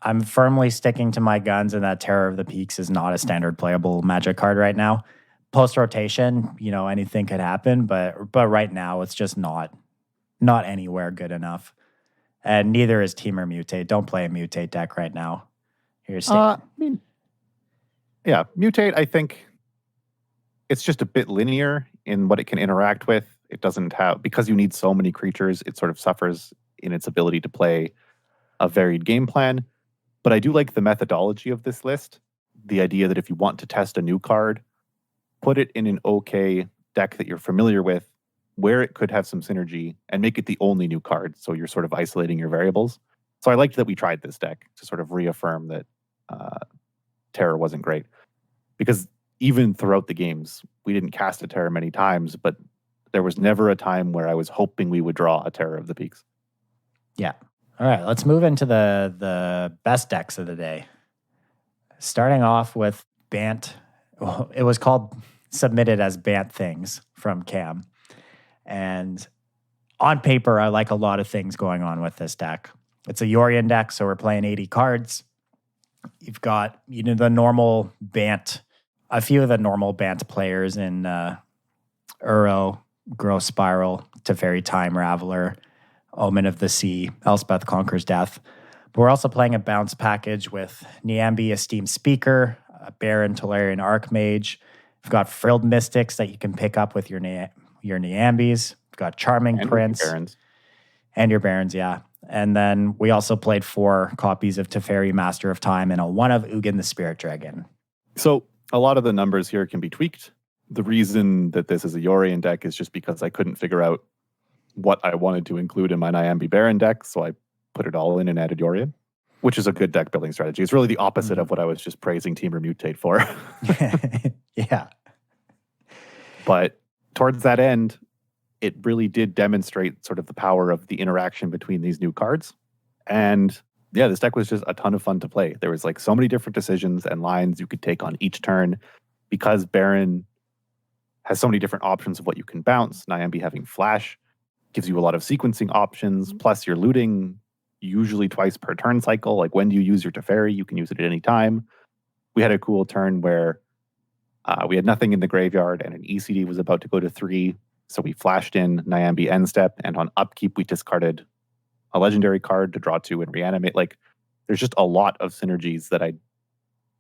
I'm firmly sticking to my guns, and that Terror of the Peaks is not a standard playable Magic card right now. Post rotation, anything could happen, but right now it's just not anywhere good enough. And neither is Teamer Mutate. Don't play a Mutate deck right now. Mutate, I think it's just a bit linear in what it can interact with. It doesn't have, because you need so many creatures, it sort of suffers in its ability to play a varied game plan. But I do like the methodology of this list. The idea that if you want to test a new card, put it in an okay deck that you're familiar with, where it could have some synergy, and make it the only new card. So you're sort of isolating your variables. So I liked that we tried this deck to sort of reaffirm that Terror wasn't great. Because even throughout the games, we didn't cast a Terror many times, but there was never a time where I was hoping we would draw a Terror of the Peaks. Yeah. All right, let's move into the best decks of the day. Starting off with Bant. It was submitted as Bant Things from Cam. And on paper, I like a lot of things going on with this deck. It's a Yorion deck, so we're playing 80 cards. You've got, the normal Bant, a few of the normal Bant players in Uro, Growth Spiral, Teferi Time Raveler, Omen of the Sea, Elspeth Conquers Death. But we're also playing a bounce package with Niambi Esteemed Speaker, Baron Tolarian Archmage. We've got Frilled Mystics that you can pick up with your Niambis. We've got Charming Prince. And your Barons, yeah. And then we also played 4 copies of Teferi Master of Time and a 1 of Ugin the Spirit Dragon. So a lot of the numbers here can be tweaked. The reason that this is a Yorion deck is just because I couldn't figure out what I wanted to include in my Niambi Baron deck, so I put it all in and added Yorion, which is a good deck building strategy. It's really the opposite of what I was just praising Teamer Mutate for. Yeah. But towards that end, it really did demonstrate sort of the power of the interaction between these new cards. And yeah, this deck was just a ton of fun to play. There was so many different decisions and lines you could take on each turn, because Baron has so many different options of what you can bounce. Niambi having Flash gives you a lot of sequencing options, plus you're looting usually twice per turn cycle. When do you use your Teferi? You can use it at any time. We had a cool turn where we had nothing in the graveyard and an ECD was about to go to 3, so we flashed in Niambi End Step, and on upkeep we discarded a legendary card to draw 2 and reanimate. There's just a lot of synergies that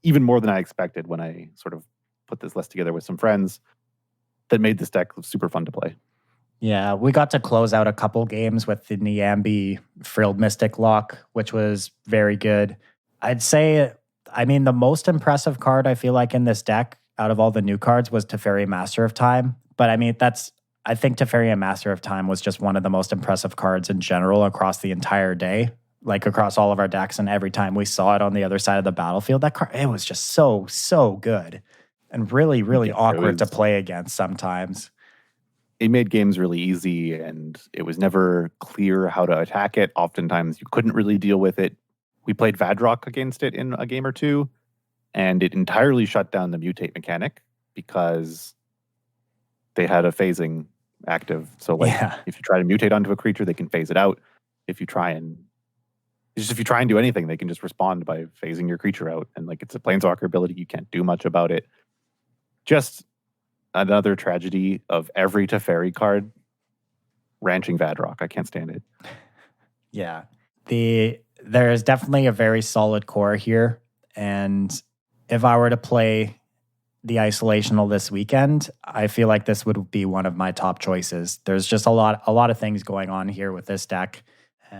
even more than I expected when I sort of put this list together with some friends, that made this deck super fun to play. Yeah, we got to close out a couple games with the Niambi Frilled Mystic lock, which was very good. I'd say, the most impressive card I feel like in this deck out of all the new cards was Teferi Master of Time. But I think Teferi Master of Time was just one of the most impressive cards in general across the entire day, across all of our decks. And every time we saw it on the other side of the battlefield, that card, it was just so good and really, really awkward to play against sometimes. It made games really easy, and it was never clear how to attack it. Oftentimes, you couldn't really deal with it. We played Vadrock against it in a game or 2, and it entirely shut down the mutate mechanic because they had a phasing active. So like if you try to mutate onto a creature, they can phase it out. If you try and do anything, they can just respond by phasing your creature out. And like it's a planeswalker ability, you can't do much about it. Just another tragedy of every Teferi card ranching Vadrock. I can't stand it. Yeah. There is definitely a very solid core here. And if I were to play the Isolational this weekend, I feel like this would be one of my top choices. There's just a lot of things going on here with this deck.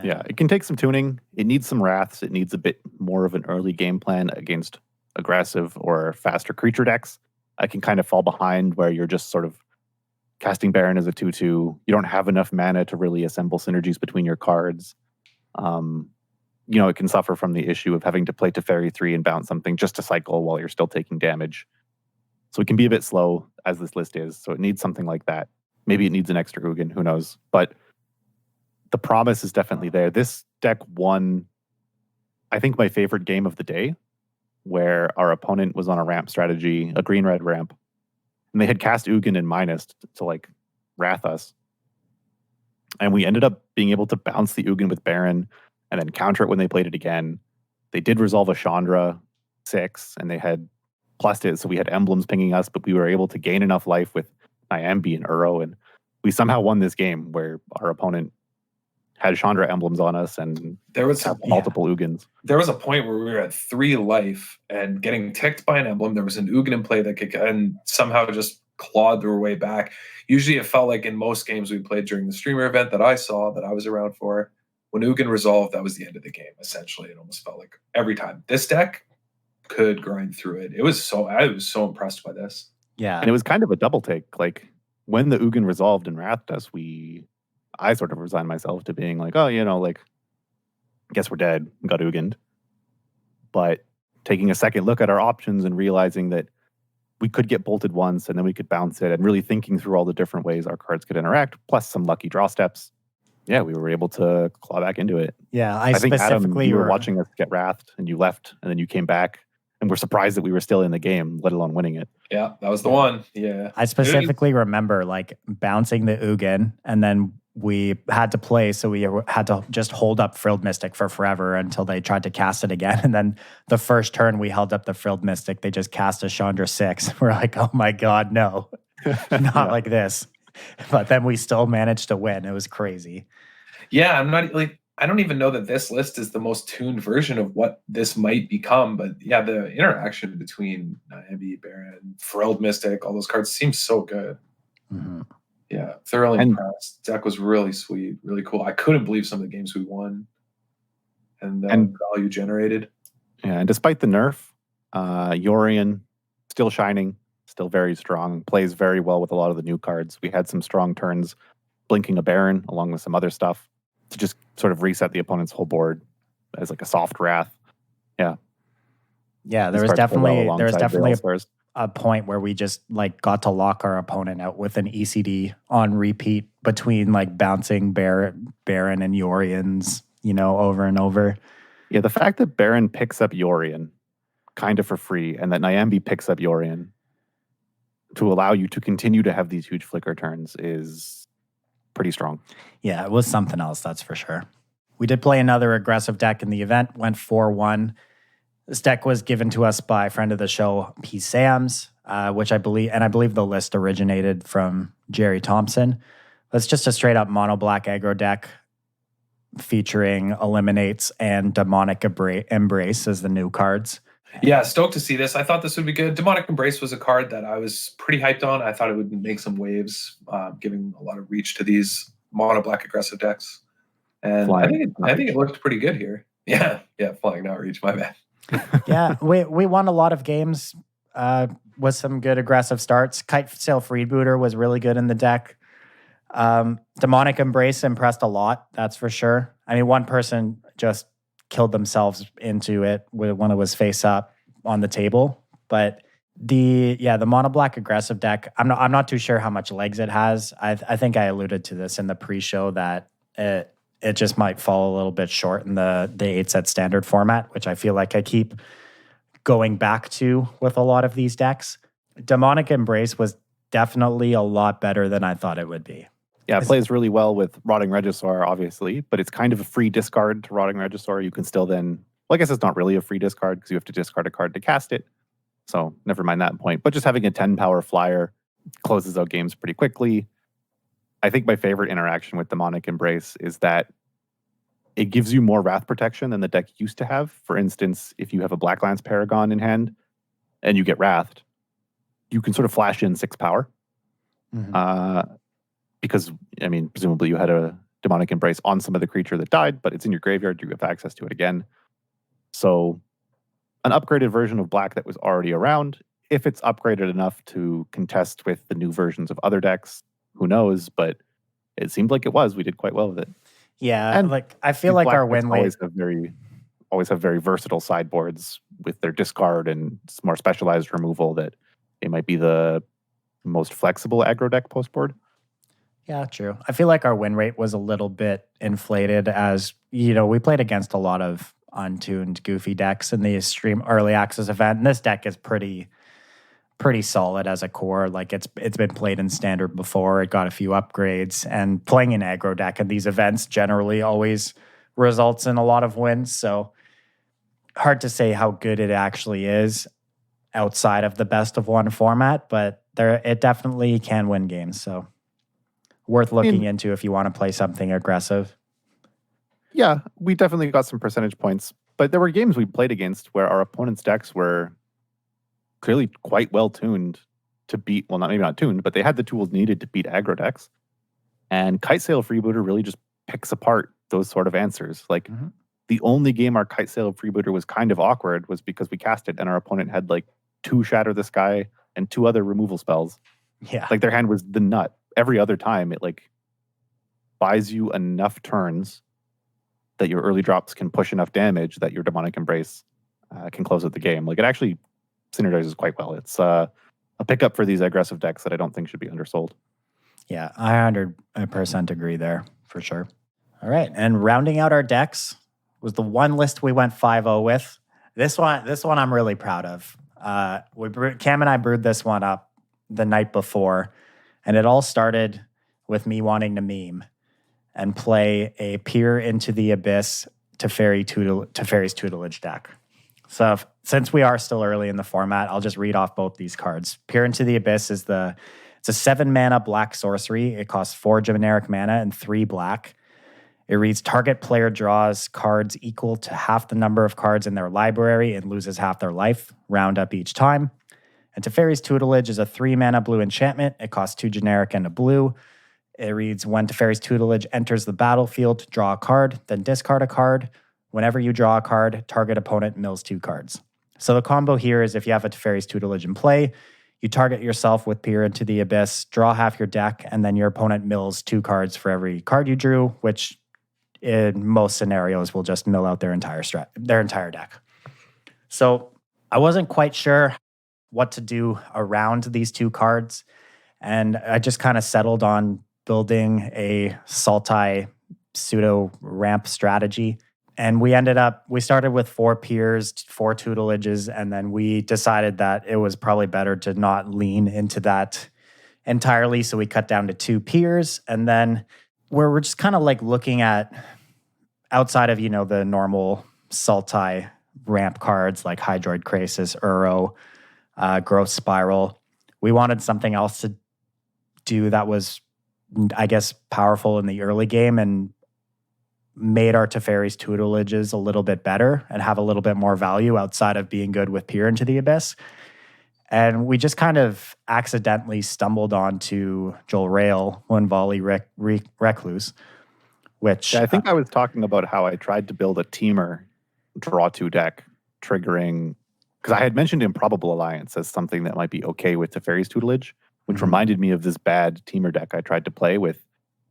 Yeah, it can take some tuning. It needs some wraths. It needs a bit more of an early game plan against aggressive or faster creature decks. I can kind of fall behind where you're just sort of casting Baron as a 2/2. You don't have enough mana to really assemble synergies between your cards. It can suffer from the issue of having to play Teferi 3 and bounce something just to cycle while you're still taking damage. So it can be a bit slow, as this list is. So it needs something like that. Maybe it needs an extra Ugin, who knows. But the promise is definitely there. This deck won, I think, my favorite game of the day, where our opponent was on a ramp strategy, a green-red ramp, and they had cast Ugin in minus to like wrath us. And we ended up being able to bounce the Ugin with Baron and then counter it when they played it again. They did resolve a Chandra 6, and they had plussed it, so we had emblems pinging us, but we were able to gain enough life with Nyambi and Uro, and we somehow won this game where our opponent had Chandra emblems on us and there was multiple Ugins. There was a point where we were at 3 life and getting ticked by an emblem. There was an Ugin in play that could and somehow just clawed their way back. Usually it felt like in most games we played during the streamer event that I saw, that I was around for, when Ugin resolved, that was the end of the game, essentially. It almost felt like every time. This deck could grind through it. I was so impressed by this. Yeah. And it was kind of a double take. Like when the Ugin resolved and wrathed us, I sort of resigned myself to being like, guess we're dead, got Ugined. But taking a second look at our options and realizing that we could get bolted once and then we could bounce it, and really thinking through all the different ways our cards could interact, plus some lucky draw steps, we were able to claw back into it. Yeah, I think, Adam, you were watching us get wrathed and you left and then you came back and were surprised that we were still in the game, let alone winning it. Yeah, that was the one. Yeah. I specifically remember like bouncing the Ugin, and then we had to play, so we had to just hold up Frilled Mystic for forever until they tried to cast it again. And then the first turn we held up the Frilled Mystic, they just cast a Chandra 6. We're like, oh my God, no, not like this. But then we still managed to win. It was crazy. Yeah, I don't even know that this list is the most tuned version of what this might become. But yeah, the interaction between Nyambi, Baron, Frilled Mystic, all those cards seems so good. Mm-hmm. Yeah, thoroughly impressed. Deck was really sweet, really cool. I couldn't believe some of the games we won and value generated. Yeah, and despite the nerf, Yorion still shining, still very strong, plays very well with a lot of the new cards. We had some strong turns, blinking a Baron along with some other stuff to just sort of reset the opponent's whole board as like a soft wrath. Yeah. Yeah, there was definitely a point where we just like got to lock our opponent out with an ECD on repeat between like bouncing Baron and Yorions, over and over. Yeah, the fact that Baron picks up Yorion kind of for free, and that Nyambi picks up Yorion to allow you to continue to have these huge flicker turns is pretty strong. Yeah, it was something else, that's for sure. We did play another aggressive deck in the event, went 4-1. This deck was given to us by a friend of the show, P. Sams, which I believe the list originated from Jerry Thompson. It's just a straight up mono black aggro deck featuring Eliminates and Demonic Embrace as the new cards. Yeah, stoked to see this. I thought this would be good. Demonic Embrace was a card that I was pretty hyped on. I thought it would make some waves, giving a lot of reach to these mono black aggressive decks. And I think it looked pretty good here. Yeah, flying not reach, my bad. Yeah, we won a lot of games with some good aggressive starts. Kite Sail Freebooter was really good in the deck. Demonic Embrace impressed a lot, that's for sure. I mean, one person just killed themselves into it when it was face up on the table. But the mono black aggressive deck, I'm not too sure how much legs it has. I think I alluded to this in the pre-show that it just might fall a little bit short in the 8-set standard format, which I feel like I keep going back to with a lot of these decks. Demonic Embrace was definitely a lot better than I thought it would be. Yeah, it plays really well with Rotting Regisaur, obviously, but it's kind of a free discard to Rotting Regisaur. You can still then, well, I guess it's not really a free discard because you have to discard a card to cast it. So never mind that point. But just having a 10 power flyer closes out games pretty quickly. I think my favorite interaction with Demonic Embrace is that it gives you more Wrath protection than the deck used to have. For instance, if you have a Black Lance Paragon in hand and you get Wrathed, you can sort of flash in 6 power. Because, I mean, presumably you had a Demonic Embrace on some of the creature that died, but it's in your graveyard. You have access to it again. So an upgraded version of black that was already around, if it's upgraded enough to contest with the new versions of other decks, who knows? But it seemed like it was. We did quite well with it. Yeah, and like I feel like our win rate always have very versatile sideboards with their discard and more specialized removal that it might be the most flexible aggro deck post board. Yeah, true. I feel like our win rate was a little bit inflated as, you know, we played against a lot of untuned, goofy decks in the Extreme Early Access event. And this deck is pretty solid as a core. Like it's been played in Standard before. It got a few upgrades. And playing an aggro deck at these events generally always results in a lot of wins. So hard to say how good it actually is outside of the best of one format, but it definitely can win games. So worth looking into if you want to play something aggressive. Yeah, we definitely got some percentage points, but there were games we played against where our opponent's decks were clearly quite well tuned to beat, well, maybe not tuned, but they had the tools needed to beat aggro decks. And Kite Sail Freebooter really just picks apart those sort of answers. Like the only game our Kite Sail Freebooter was kind of awkward was because we cast it and our opponent had like 2 Shatter the Sky and 2 other removal spells. Yeah. Like their hand was the nut. Every other time it like buys you enough turns that your early drops can push enough damage that your Demonic Embrace can close out the game. Like it actually synergizes quite well. It's a pickup for these aggressive decks that I don't think should be undersold. Yeah, I 100% agree there for sure. All right, and rounding out our decks was the one list we went 5-0 with. This one I'm really proud of. Cam and I brewed this one up the night before, and it all started with me wanting to meme and play a Peer into the Abyss Teferi's Tutelage deck. So since we are still early in the format, I'll just read off both these cards. Peer into the Abyss is it's a 7-mana black sorcery. It costs 4 generic mana and 3 black. It reads, target player draws cards equal to half the number of cards in their library and loses half their life. Round up each time. And Teferi's Tutelage is a 3-mana blue enchantment. It costs 2 generic and a blue. It reads, when Teferi's Tutelage enters the battlefield, draw a card, then discard a card. Whenever you draw a card, target opponent mills 2 cards. So the combo here is if you have a Teferi's Tutelage in play, you target yourself with Peer into the Abyss, draw half your deck, and then your opponent mills 2 cards for every card you drew, which in most scenarios will just mill out their entire deck. So I wasn't quite sure what to do around these 2 cards, and I just kind of settled on building a Sultai pseudo ramp strategy. And we started with 4 Peers, 4 Tutelages, and then we decided that it was probably better to not lean into that entirely. So we cut down to 2 Peers, and then we're just kind of like looking at outside of, the normal Sultai ramp cards like Hydroid Krasis, Uro, Growth Spiral. We wanted something else to do that was, I guess, powerful in the early game and made our Teferi's Tutelages a little bit better and have a little bit more value outside of being good with Peer into the Abyss. And we just kind of accidentally stumbled onto Jolrael, Moonvolley, Recluse, which... Yeah, I think I was talking about how I tried to build a Teamer draw 2 deck, triggering... Because I had mentioned Improbable Alliance as something that might be okay with Teferi's Tutelage, which reminded me of this bad Teamer deck I tried to play with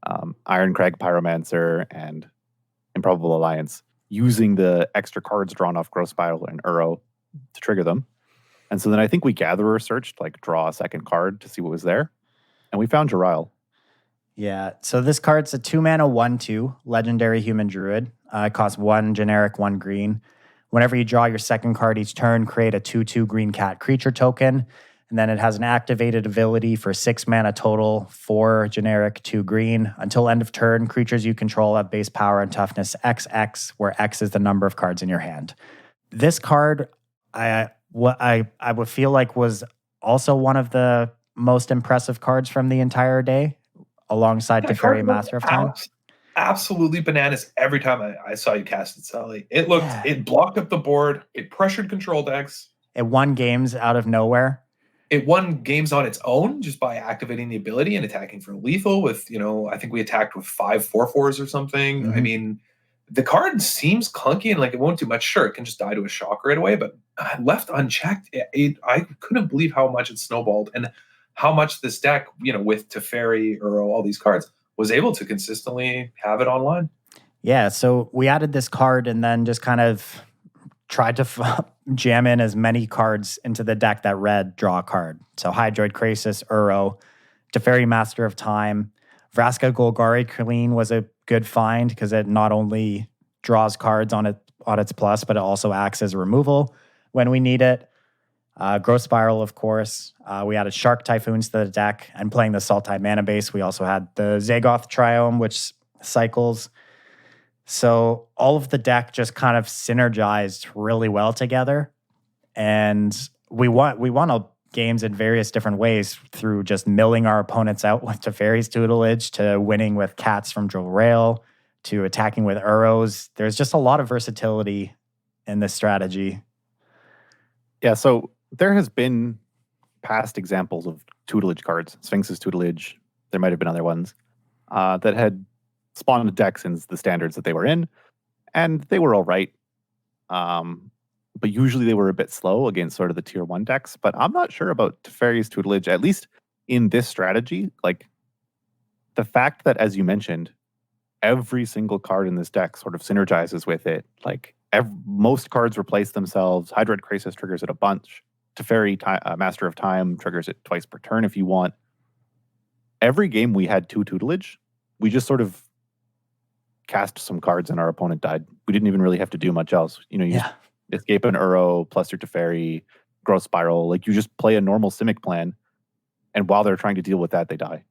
Ironcrag Pyromancer and Improbable Alliance, using the extra cards drawn off Growth Spiral and Uro to trigger them. And so then I think we Gatherer searched, like draw a second card to see what was there. And we found Jerael. Yeah, so this card's a 2-mana 1/2 legendary human druid. It costs 1 generic, 1 green. Whenever you draw your second card each turn, create a 2/2 green cat creature token. And then it has an activated ability for 6 mana total, 4 generic, 2 green. Until end of turn, creatures you control have base power and toughness XX, where X is the number of cards in your hand. This card, I would feel like was also one of the most impressive cards from the entire day, alongside Teferi, Master of Time. Absolutely bananas every time I saw you cast it, Sally. It blocked up the board. It pressured control decks. It won games out of nowhere. It won games on its own just by activating the ability and attacking for lethal with, I think we attacked with 5 4/4s or something. Mm-hmm. I mean, the card seems clunky and like it won't do much. Sure, it can just die to a shock right away, but left unchecked, I couldn't believe how much it snowballed and how much this deck, with Teferi or all these cards, was able to consistently have it online. Yeah, so we added this card and then just kind of tried to jam in as many cards into the deck that read draw a card. So Hydroid Krasis, Uro, Teferi, Master of Time. Vraska Golgari Krillin was a good find because it not only draws cards on its plus, but it also acts as removal when we need it. Growth Spiral, of course. We added Shark Typhoons to the deck, and playing the Sultai mana base, we also had the Zagoth Triome, which cycles. So all of the deck just kind of synergized really well together, and we won games in various different ways through just milling our opponents out with Teferi's tutelage, to winning with cats from Jewel Rail, to attacking with Uros. There's just a lot of versatility in this strategy. Yeah, so there has been past examples of tutelage cards, Sphinx's tutelage, there might have been other ones, that had spawned decks in the standards that they were in, and they were all right. But usually they were a bit slow against sort of the tier 1 decks. But I'm not sure about Teferi's tutelage, at least in this strategy. Like, the fact that, as you mentioned, every single card in this deck sort of synergizes with it. Like, most cards replace themselves. Hydroid Krasis triggers it a bunch. Teferi, Master of Time, triggers it twice per turn if you want. Every game we had 2 tutelage, we just sort of cast some cards and our opponent died. We didn't even really have to do much else. You just escape an Uro plus your Teferi, Growth Spiral. Like, you just play a normal Simic plan, and while they're trying to deal with that, they die.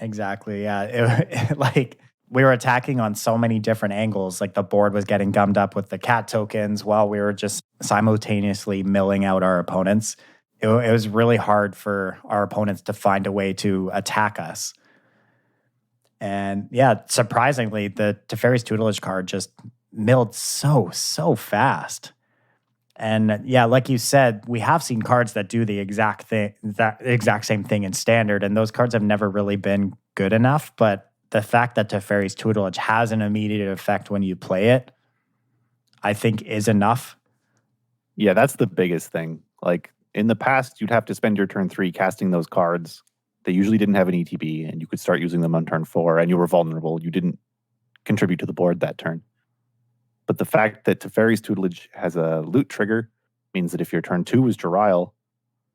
Exactly, yeah. Like, we were attacking on so many different angles. Like, the board was getting gummed up with the cat tokens while we were just simultaneously milling out our opponents. It was really hard for our opponents to find a way to attack us. And yeah, surprisingly, the Teferi's tutelage card just milled so fast. And yeah, like you said, we have seen cards that do the exact same thing in standard, and those cards have never really been good enough. But the fact that Teferi's tutelage has an immediate effect when you play it, I think is enough. Yeah, that's the biggest thing. Like, in the past, you'd have to spend your turn 3 casting those cards. They usually didn't have an ETB, and you could start using them on turn 4, and you were vulnerable. You didn't contribute to the board that turn. But the fact that Teferi's tutelage has a loot trigger means that if your turn 2 was Jarail,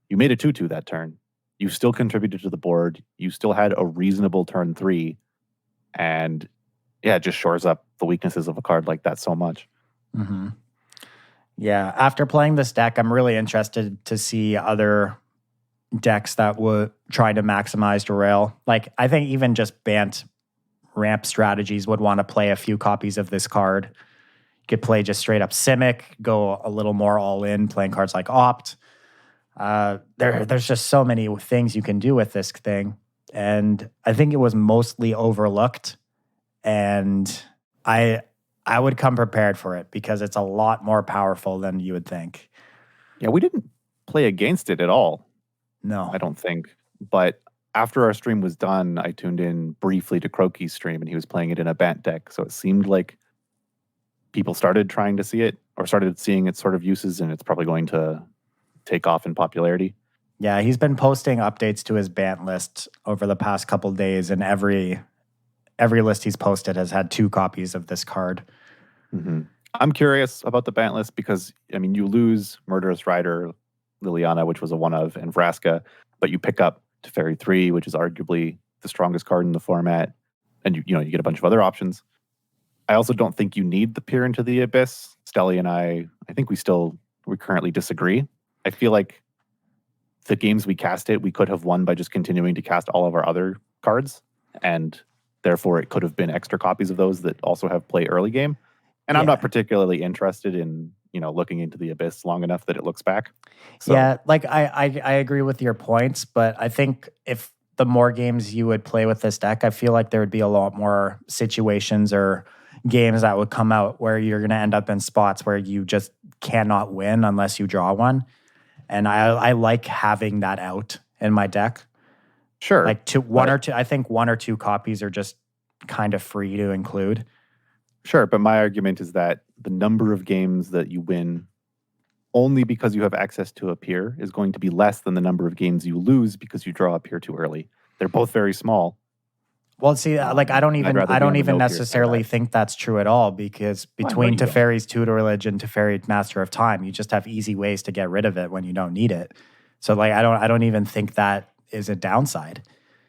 you made a 2/2 that turn. You still contributed to the board. You still had a reasonable turn 3. And yeah, it just shores up the weaknesses of a card like that so much. Mm-hmm. Yeah, after playing this deck, I'm really interested to see other decks that would try to maximize Jarail. Like, I think even just Bant ramp strategies would want to play a few copies of this card. You could play just straight up Simic, go a little more all in, playing cards like Opt. There's just so many things you can do with this thing. And I think it was mostly overlooked. And I would come prepared for it because it's a lot more powerful than you would think. Yeah, we didn't play against it at all. No. I don't think. But after our stream was done, I tuned in briefly to Croaky's stream, and he was playing it in a Bant deck. So it seemed like people started trying to see it, or started seeing its sort of uses, and it's probably going to take off in popularity. Yeah, he's been posting updates to his Bant list over the past couple of days, and every list he's posted has had 2 copies of this card. Mm-hmm. I'm curious about the Bant list because, I mean, you lose Murderous Rider, Liliana, which was a 1-of, and Vraska, but you pick up Teferi 3, which is arguably the strongest card in the format, and you get a bunch of other options. I also don't think you need the Peer into the Abyss. Stelly and I think we currently disagree. I feel like the games we cast it, we could have won by just continuing to cast all of our other cards, and therefore it could have been extra copies of those that also have play early game. And I'm not particularly interested in, looking into the Abyss long enough that it looks back. So, yeah, like I agree with your points, but I think if the more games you would play with this deck, I feel like there would be a lot more situations or games that would come out where you're going to end up in spots where you just cannot win unless you draw one. And I like having that out in my deck. Sure. Like one or two copies are just kind of free to include. Sure, but my argument is that the number of games that you win only because you have access to a Peer is going to be less than the number of games you lose because you draw a Peer too early. They're both very small. Well, see, like I don't even necessarily think that's true at all, because between Teferi's Tutelage and Teferi Master of Time, you just have easy ways to get rid of it when you don't need it. So like I don't even think that is a downside.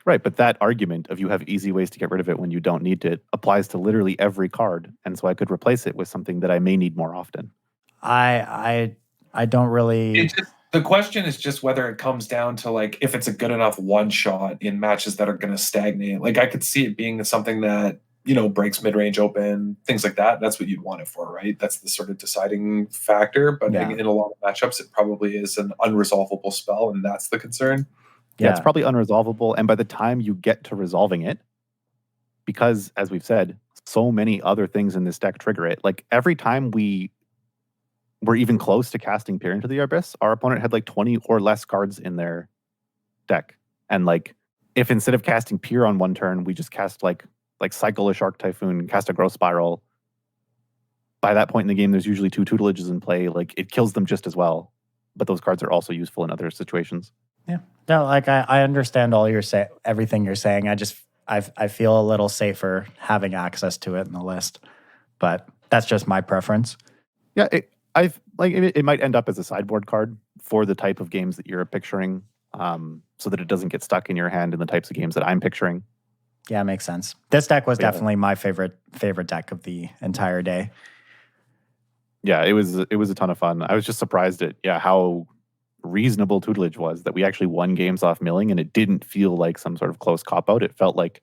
Right, but that argument of you have easy ways to get rid of it when you don't need it applies to literally every card, and so I could replace it with something that I may need more often. I don't really. The question is just whether it comes down to like if it's a good enough one shot in matches that are going to stagnate. Like I could see it being something that breaks mid range open, things like that. That's what you'd want it for, right? That's the sort of deciding factor. But in a lot of matchups, it probably is an unresolvable spell, and that's the concern. Yeah, it's probably unresolvable. And by the time you get to resolving it, because, as we've said, so many other things in this deck trigger it. Like, every time we were even close to casting Peer into the Abyss, our opponent had, 20 or less cards in their deck. And, if instead of casting Peer on one turn, we just cast, Cycle a Shark Typhoon, cast a Growth Spiral, by that point in the game, there's usually 2 Tutelages in play. It kills them just as well. But those cards are also useful in other situations. Yeah. No, I understand everything you're saying. I feel a little safer having access to it in the list, but that's just my preference. Yeah, it might end up as a sideboard card for the type of games that you're picturing, so that it doesn't get stuck in your hand in the types of games that I'm picturing. Yeah, it makes sense. This deck was definitely my favorite deck of the entire day. Yeah, it was a ton of fun. I was just surprised at how reasonable tutelage was, that we actually won games off milling, and it didn't feel like some sort of close cop-out. It felt like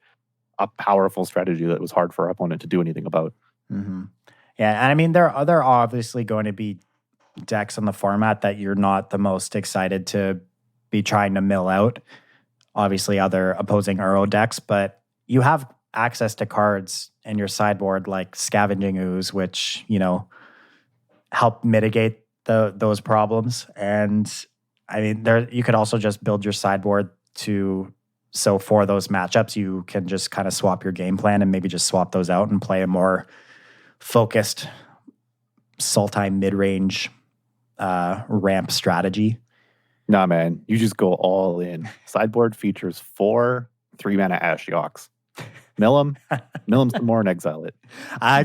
a powerful strategy that was hard for our opponent to do anything about. Mm-hmm. Yeah, and I mean, there are obviously going to be decks in the format that you're not the most excited to be trying to mill out. Obviously, other opposing Uro decks, but you have access to cards in your sideboard like Scavenging Ooze, which, help mitigate those problems. And I mean, you could also just build your sideboard so for those matchups, you can just kind of swap your game plan and maybe just swap those out and play a more focused Sultai mid-range ramp strategy. Nah, man, you just go all in. Sideboard features 4 3-mana Ashiok. Mill them some more and exile it. I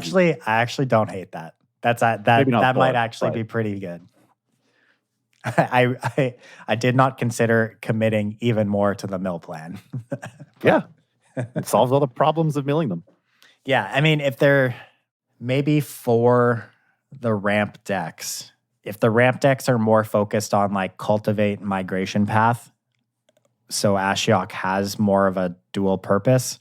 actually don't hate that. That might actually be pretty good. I did not consider committing even more to the mill plan. Yeah, it solves all the problems of milling them. Yeah, I mean, if they're maybe for the ramp decks, if the ramp decks are more focused on cultivate and migration path, so Ashiok has more of a dual purpose,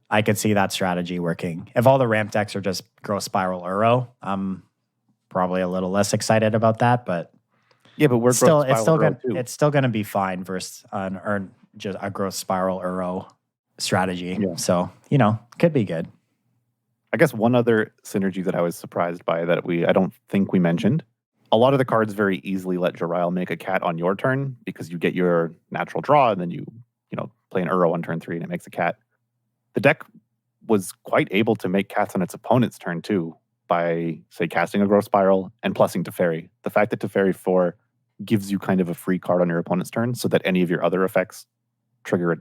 I could see that strategy working. If all the ramp decks are just Growth Spiral Uro, I'm probably a little less excited about that, but yeah, but it's still going to be fine versus just a Growth Spiral Uro strategy. Yeah. So, could be good. I guess one other synergy that I was surprised by that I don't think we mentioned, a lot of the cards very easily let Jarail make a cat on your turn because you get your natural draw and then you play an Uro on turn 3 and it makes a cat. The deck was quite able to make cats on its opponent's turn too by, say, casting a Growth Spiral and plussing Teferi. The fact that Teferi 4 gives you kind of a free card on your opponent's turn so that any of your other effects trigger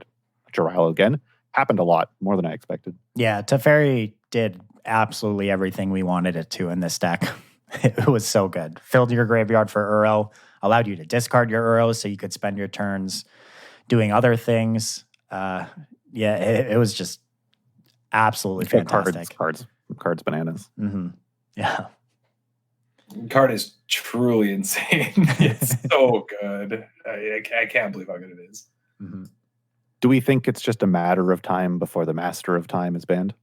Jarail again happened a lot, more than I expected. Yeah, Teferi did absolutely everything we wanted it to in this deck. It was so good. Filled your graveyard for Uro, allowed you to discard your Uros so you could spend your turns doing other things. It was just absolutely fantastic. Cards. Card's bananas. Mm-hmm. Yeah. Card is truly insane. It's so good. I can't believe how good it is. Mm-hmm. Do we think it's just a matter of time before the Master of Time is banned?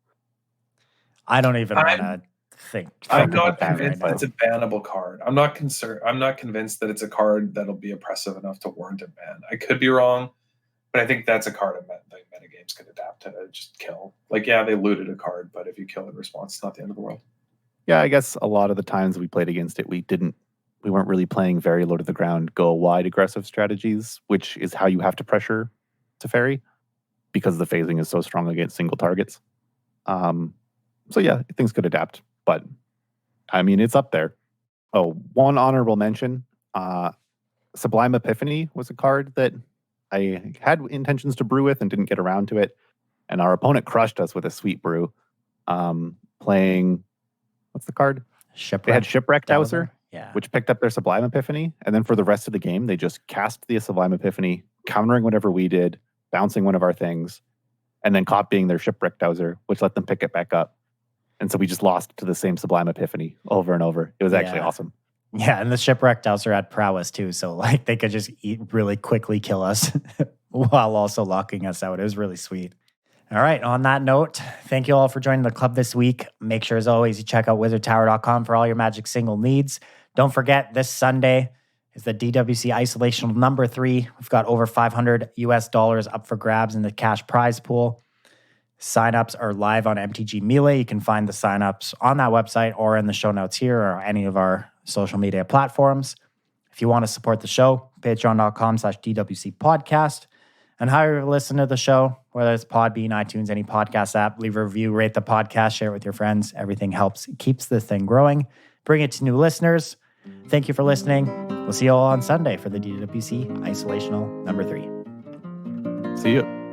I don't even want to think I'm about not that convinced right now. it's a bannable card. I'm not convinced that it's a card that'll be oppressive enough to warrant a ban. I could be wrong, but I think that's a card that metagames could adapt to just kill. Like, yeah, they looted a card, but if you kill in response, it's not the end of the world. Yeah, I guess a lot of the times we played against it, we weren't really playing very low to the ground, go wide aggressive strategies, which is how you have to pressure Teferi because the phasing is so strong against single targets. So yeah, things could adapt, but I mean, it's up there. Oh, one honorable mention, Sublime Epiphany was a card that I had intentions to brew with and didn't get around to it. And our opponent crushed us with a sweet brew. Playing, what's the card? They had Shipwreck Dowser, which picked up their Sublime Epiphany. And then for the rest of the game, they just cast the Sublime Epiphany, countering whatever we did, bouncing one of our things, and then copying their Shipwreck Dowser, which let them pick it back up. And so we just lost to the same Sublime Epiphany over and over. It was actually awesome. Yeah, and the Shipwreck Dowser had prowess too, so like they could just really quickly kill us while also locking us out. It was really sweet. All right, on that note, thank you all for joining the club this week. Make sure, as always, you check out wizardtower.com for all your Magic single needs. Don't forget, this Sunday is the DWC Isolational number 3. We've got over $500 up for grabs in the cash prize pool. Signups are live on MTG Melee. You can find the signups on that website or in the show notes here or any of our social media platforms. If you want to support the show, patreon.com/DWC Podcast. And however you listen to the show, whether it's Podbean, iTunes, any podcast app, leave a review, rate the podcast, share it with your friends. Everything helps. It keeps the thing growing. Bring it to new listeners. Thank you for listening. We'll see you all on Sunday for the DWC Isolational number 3. See you.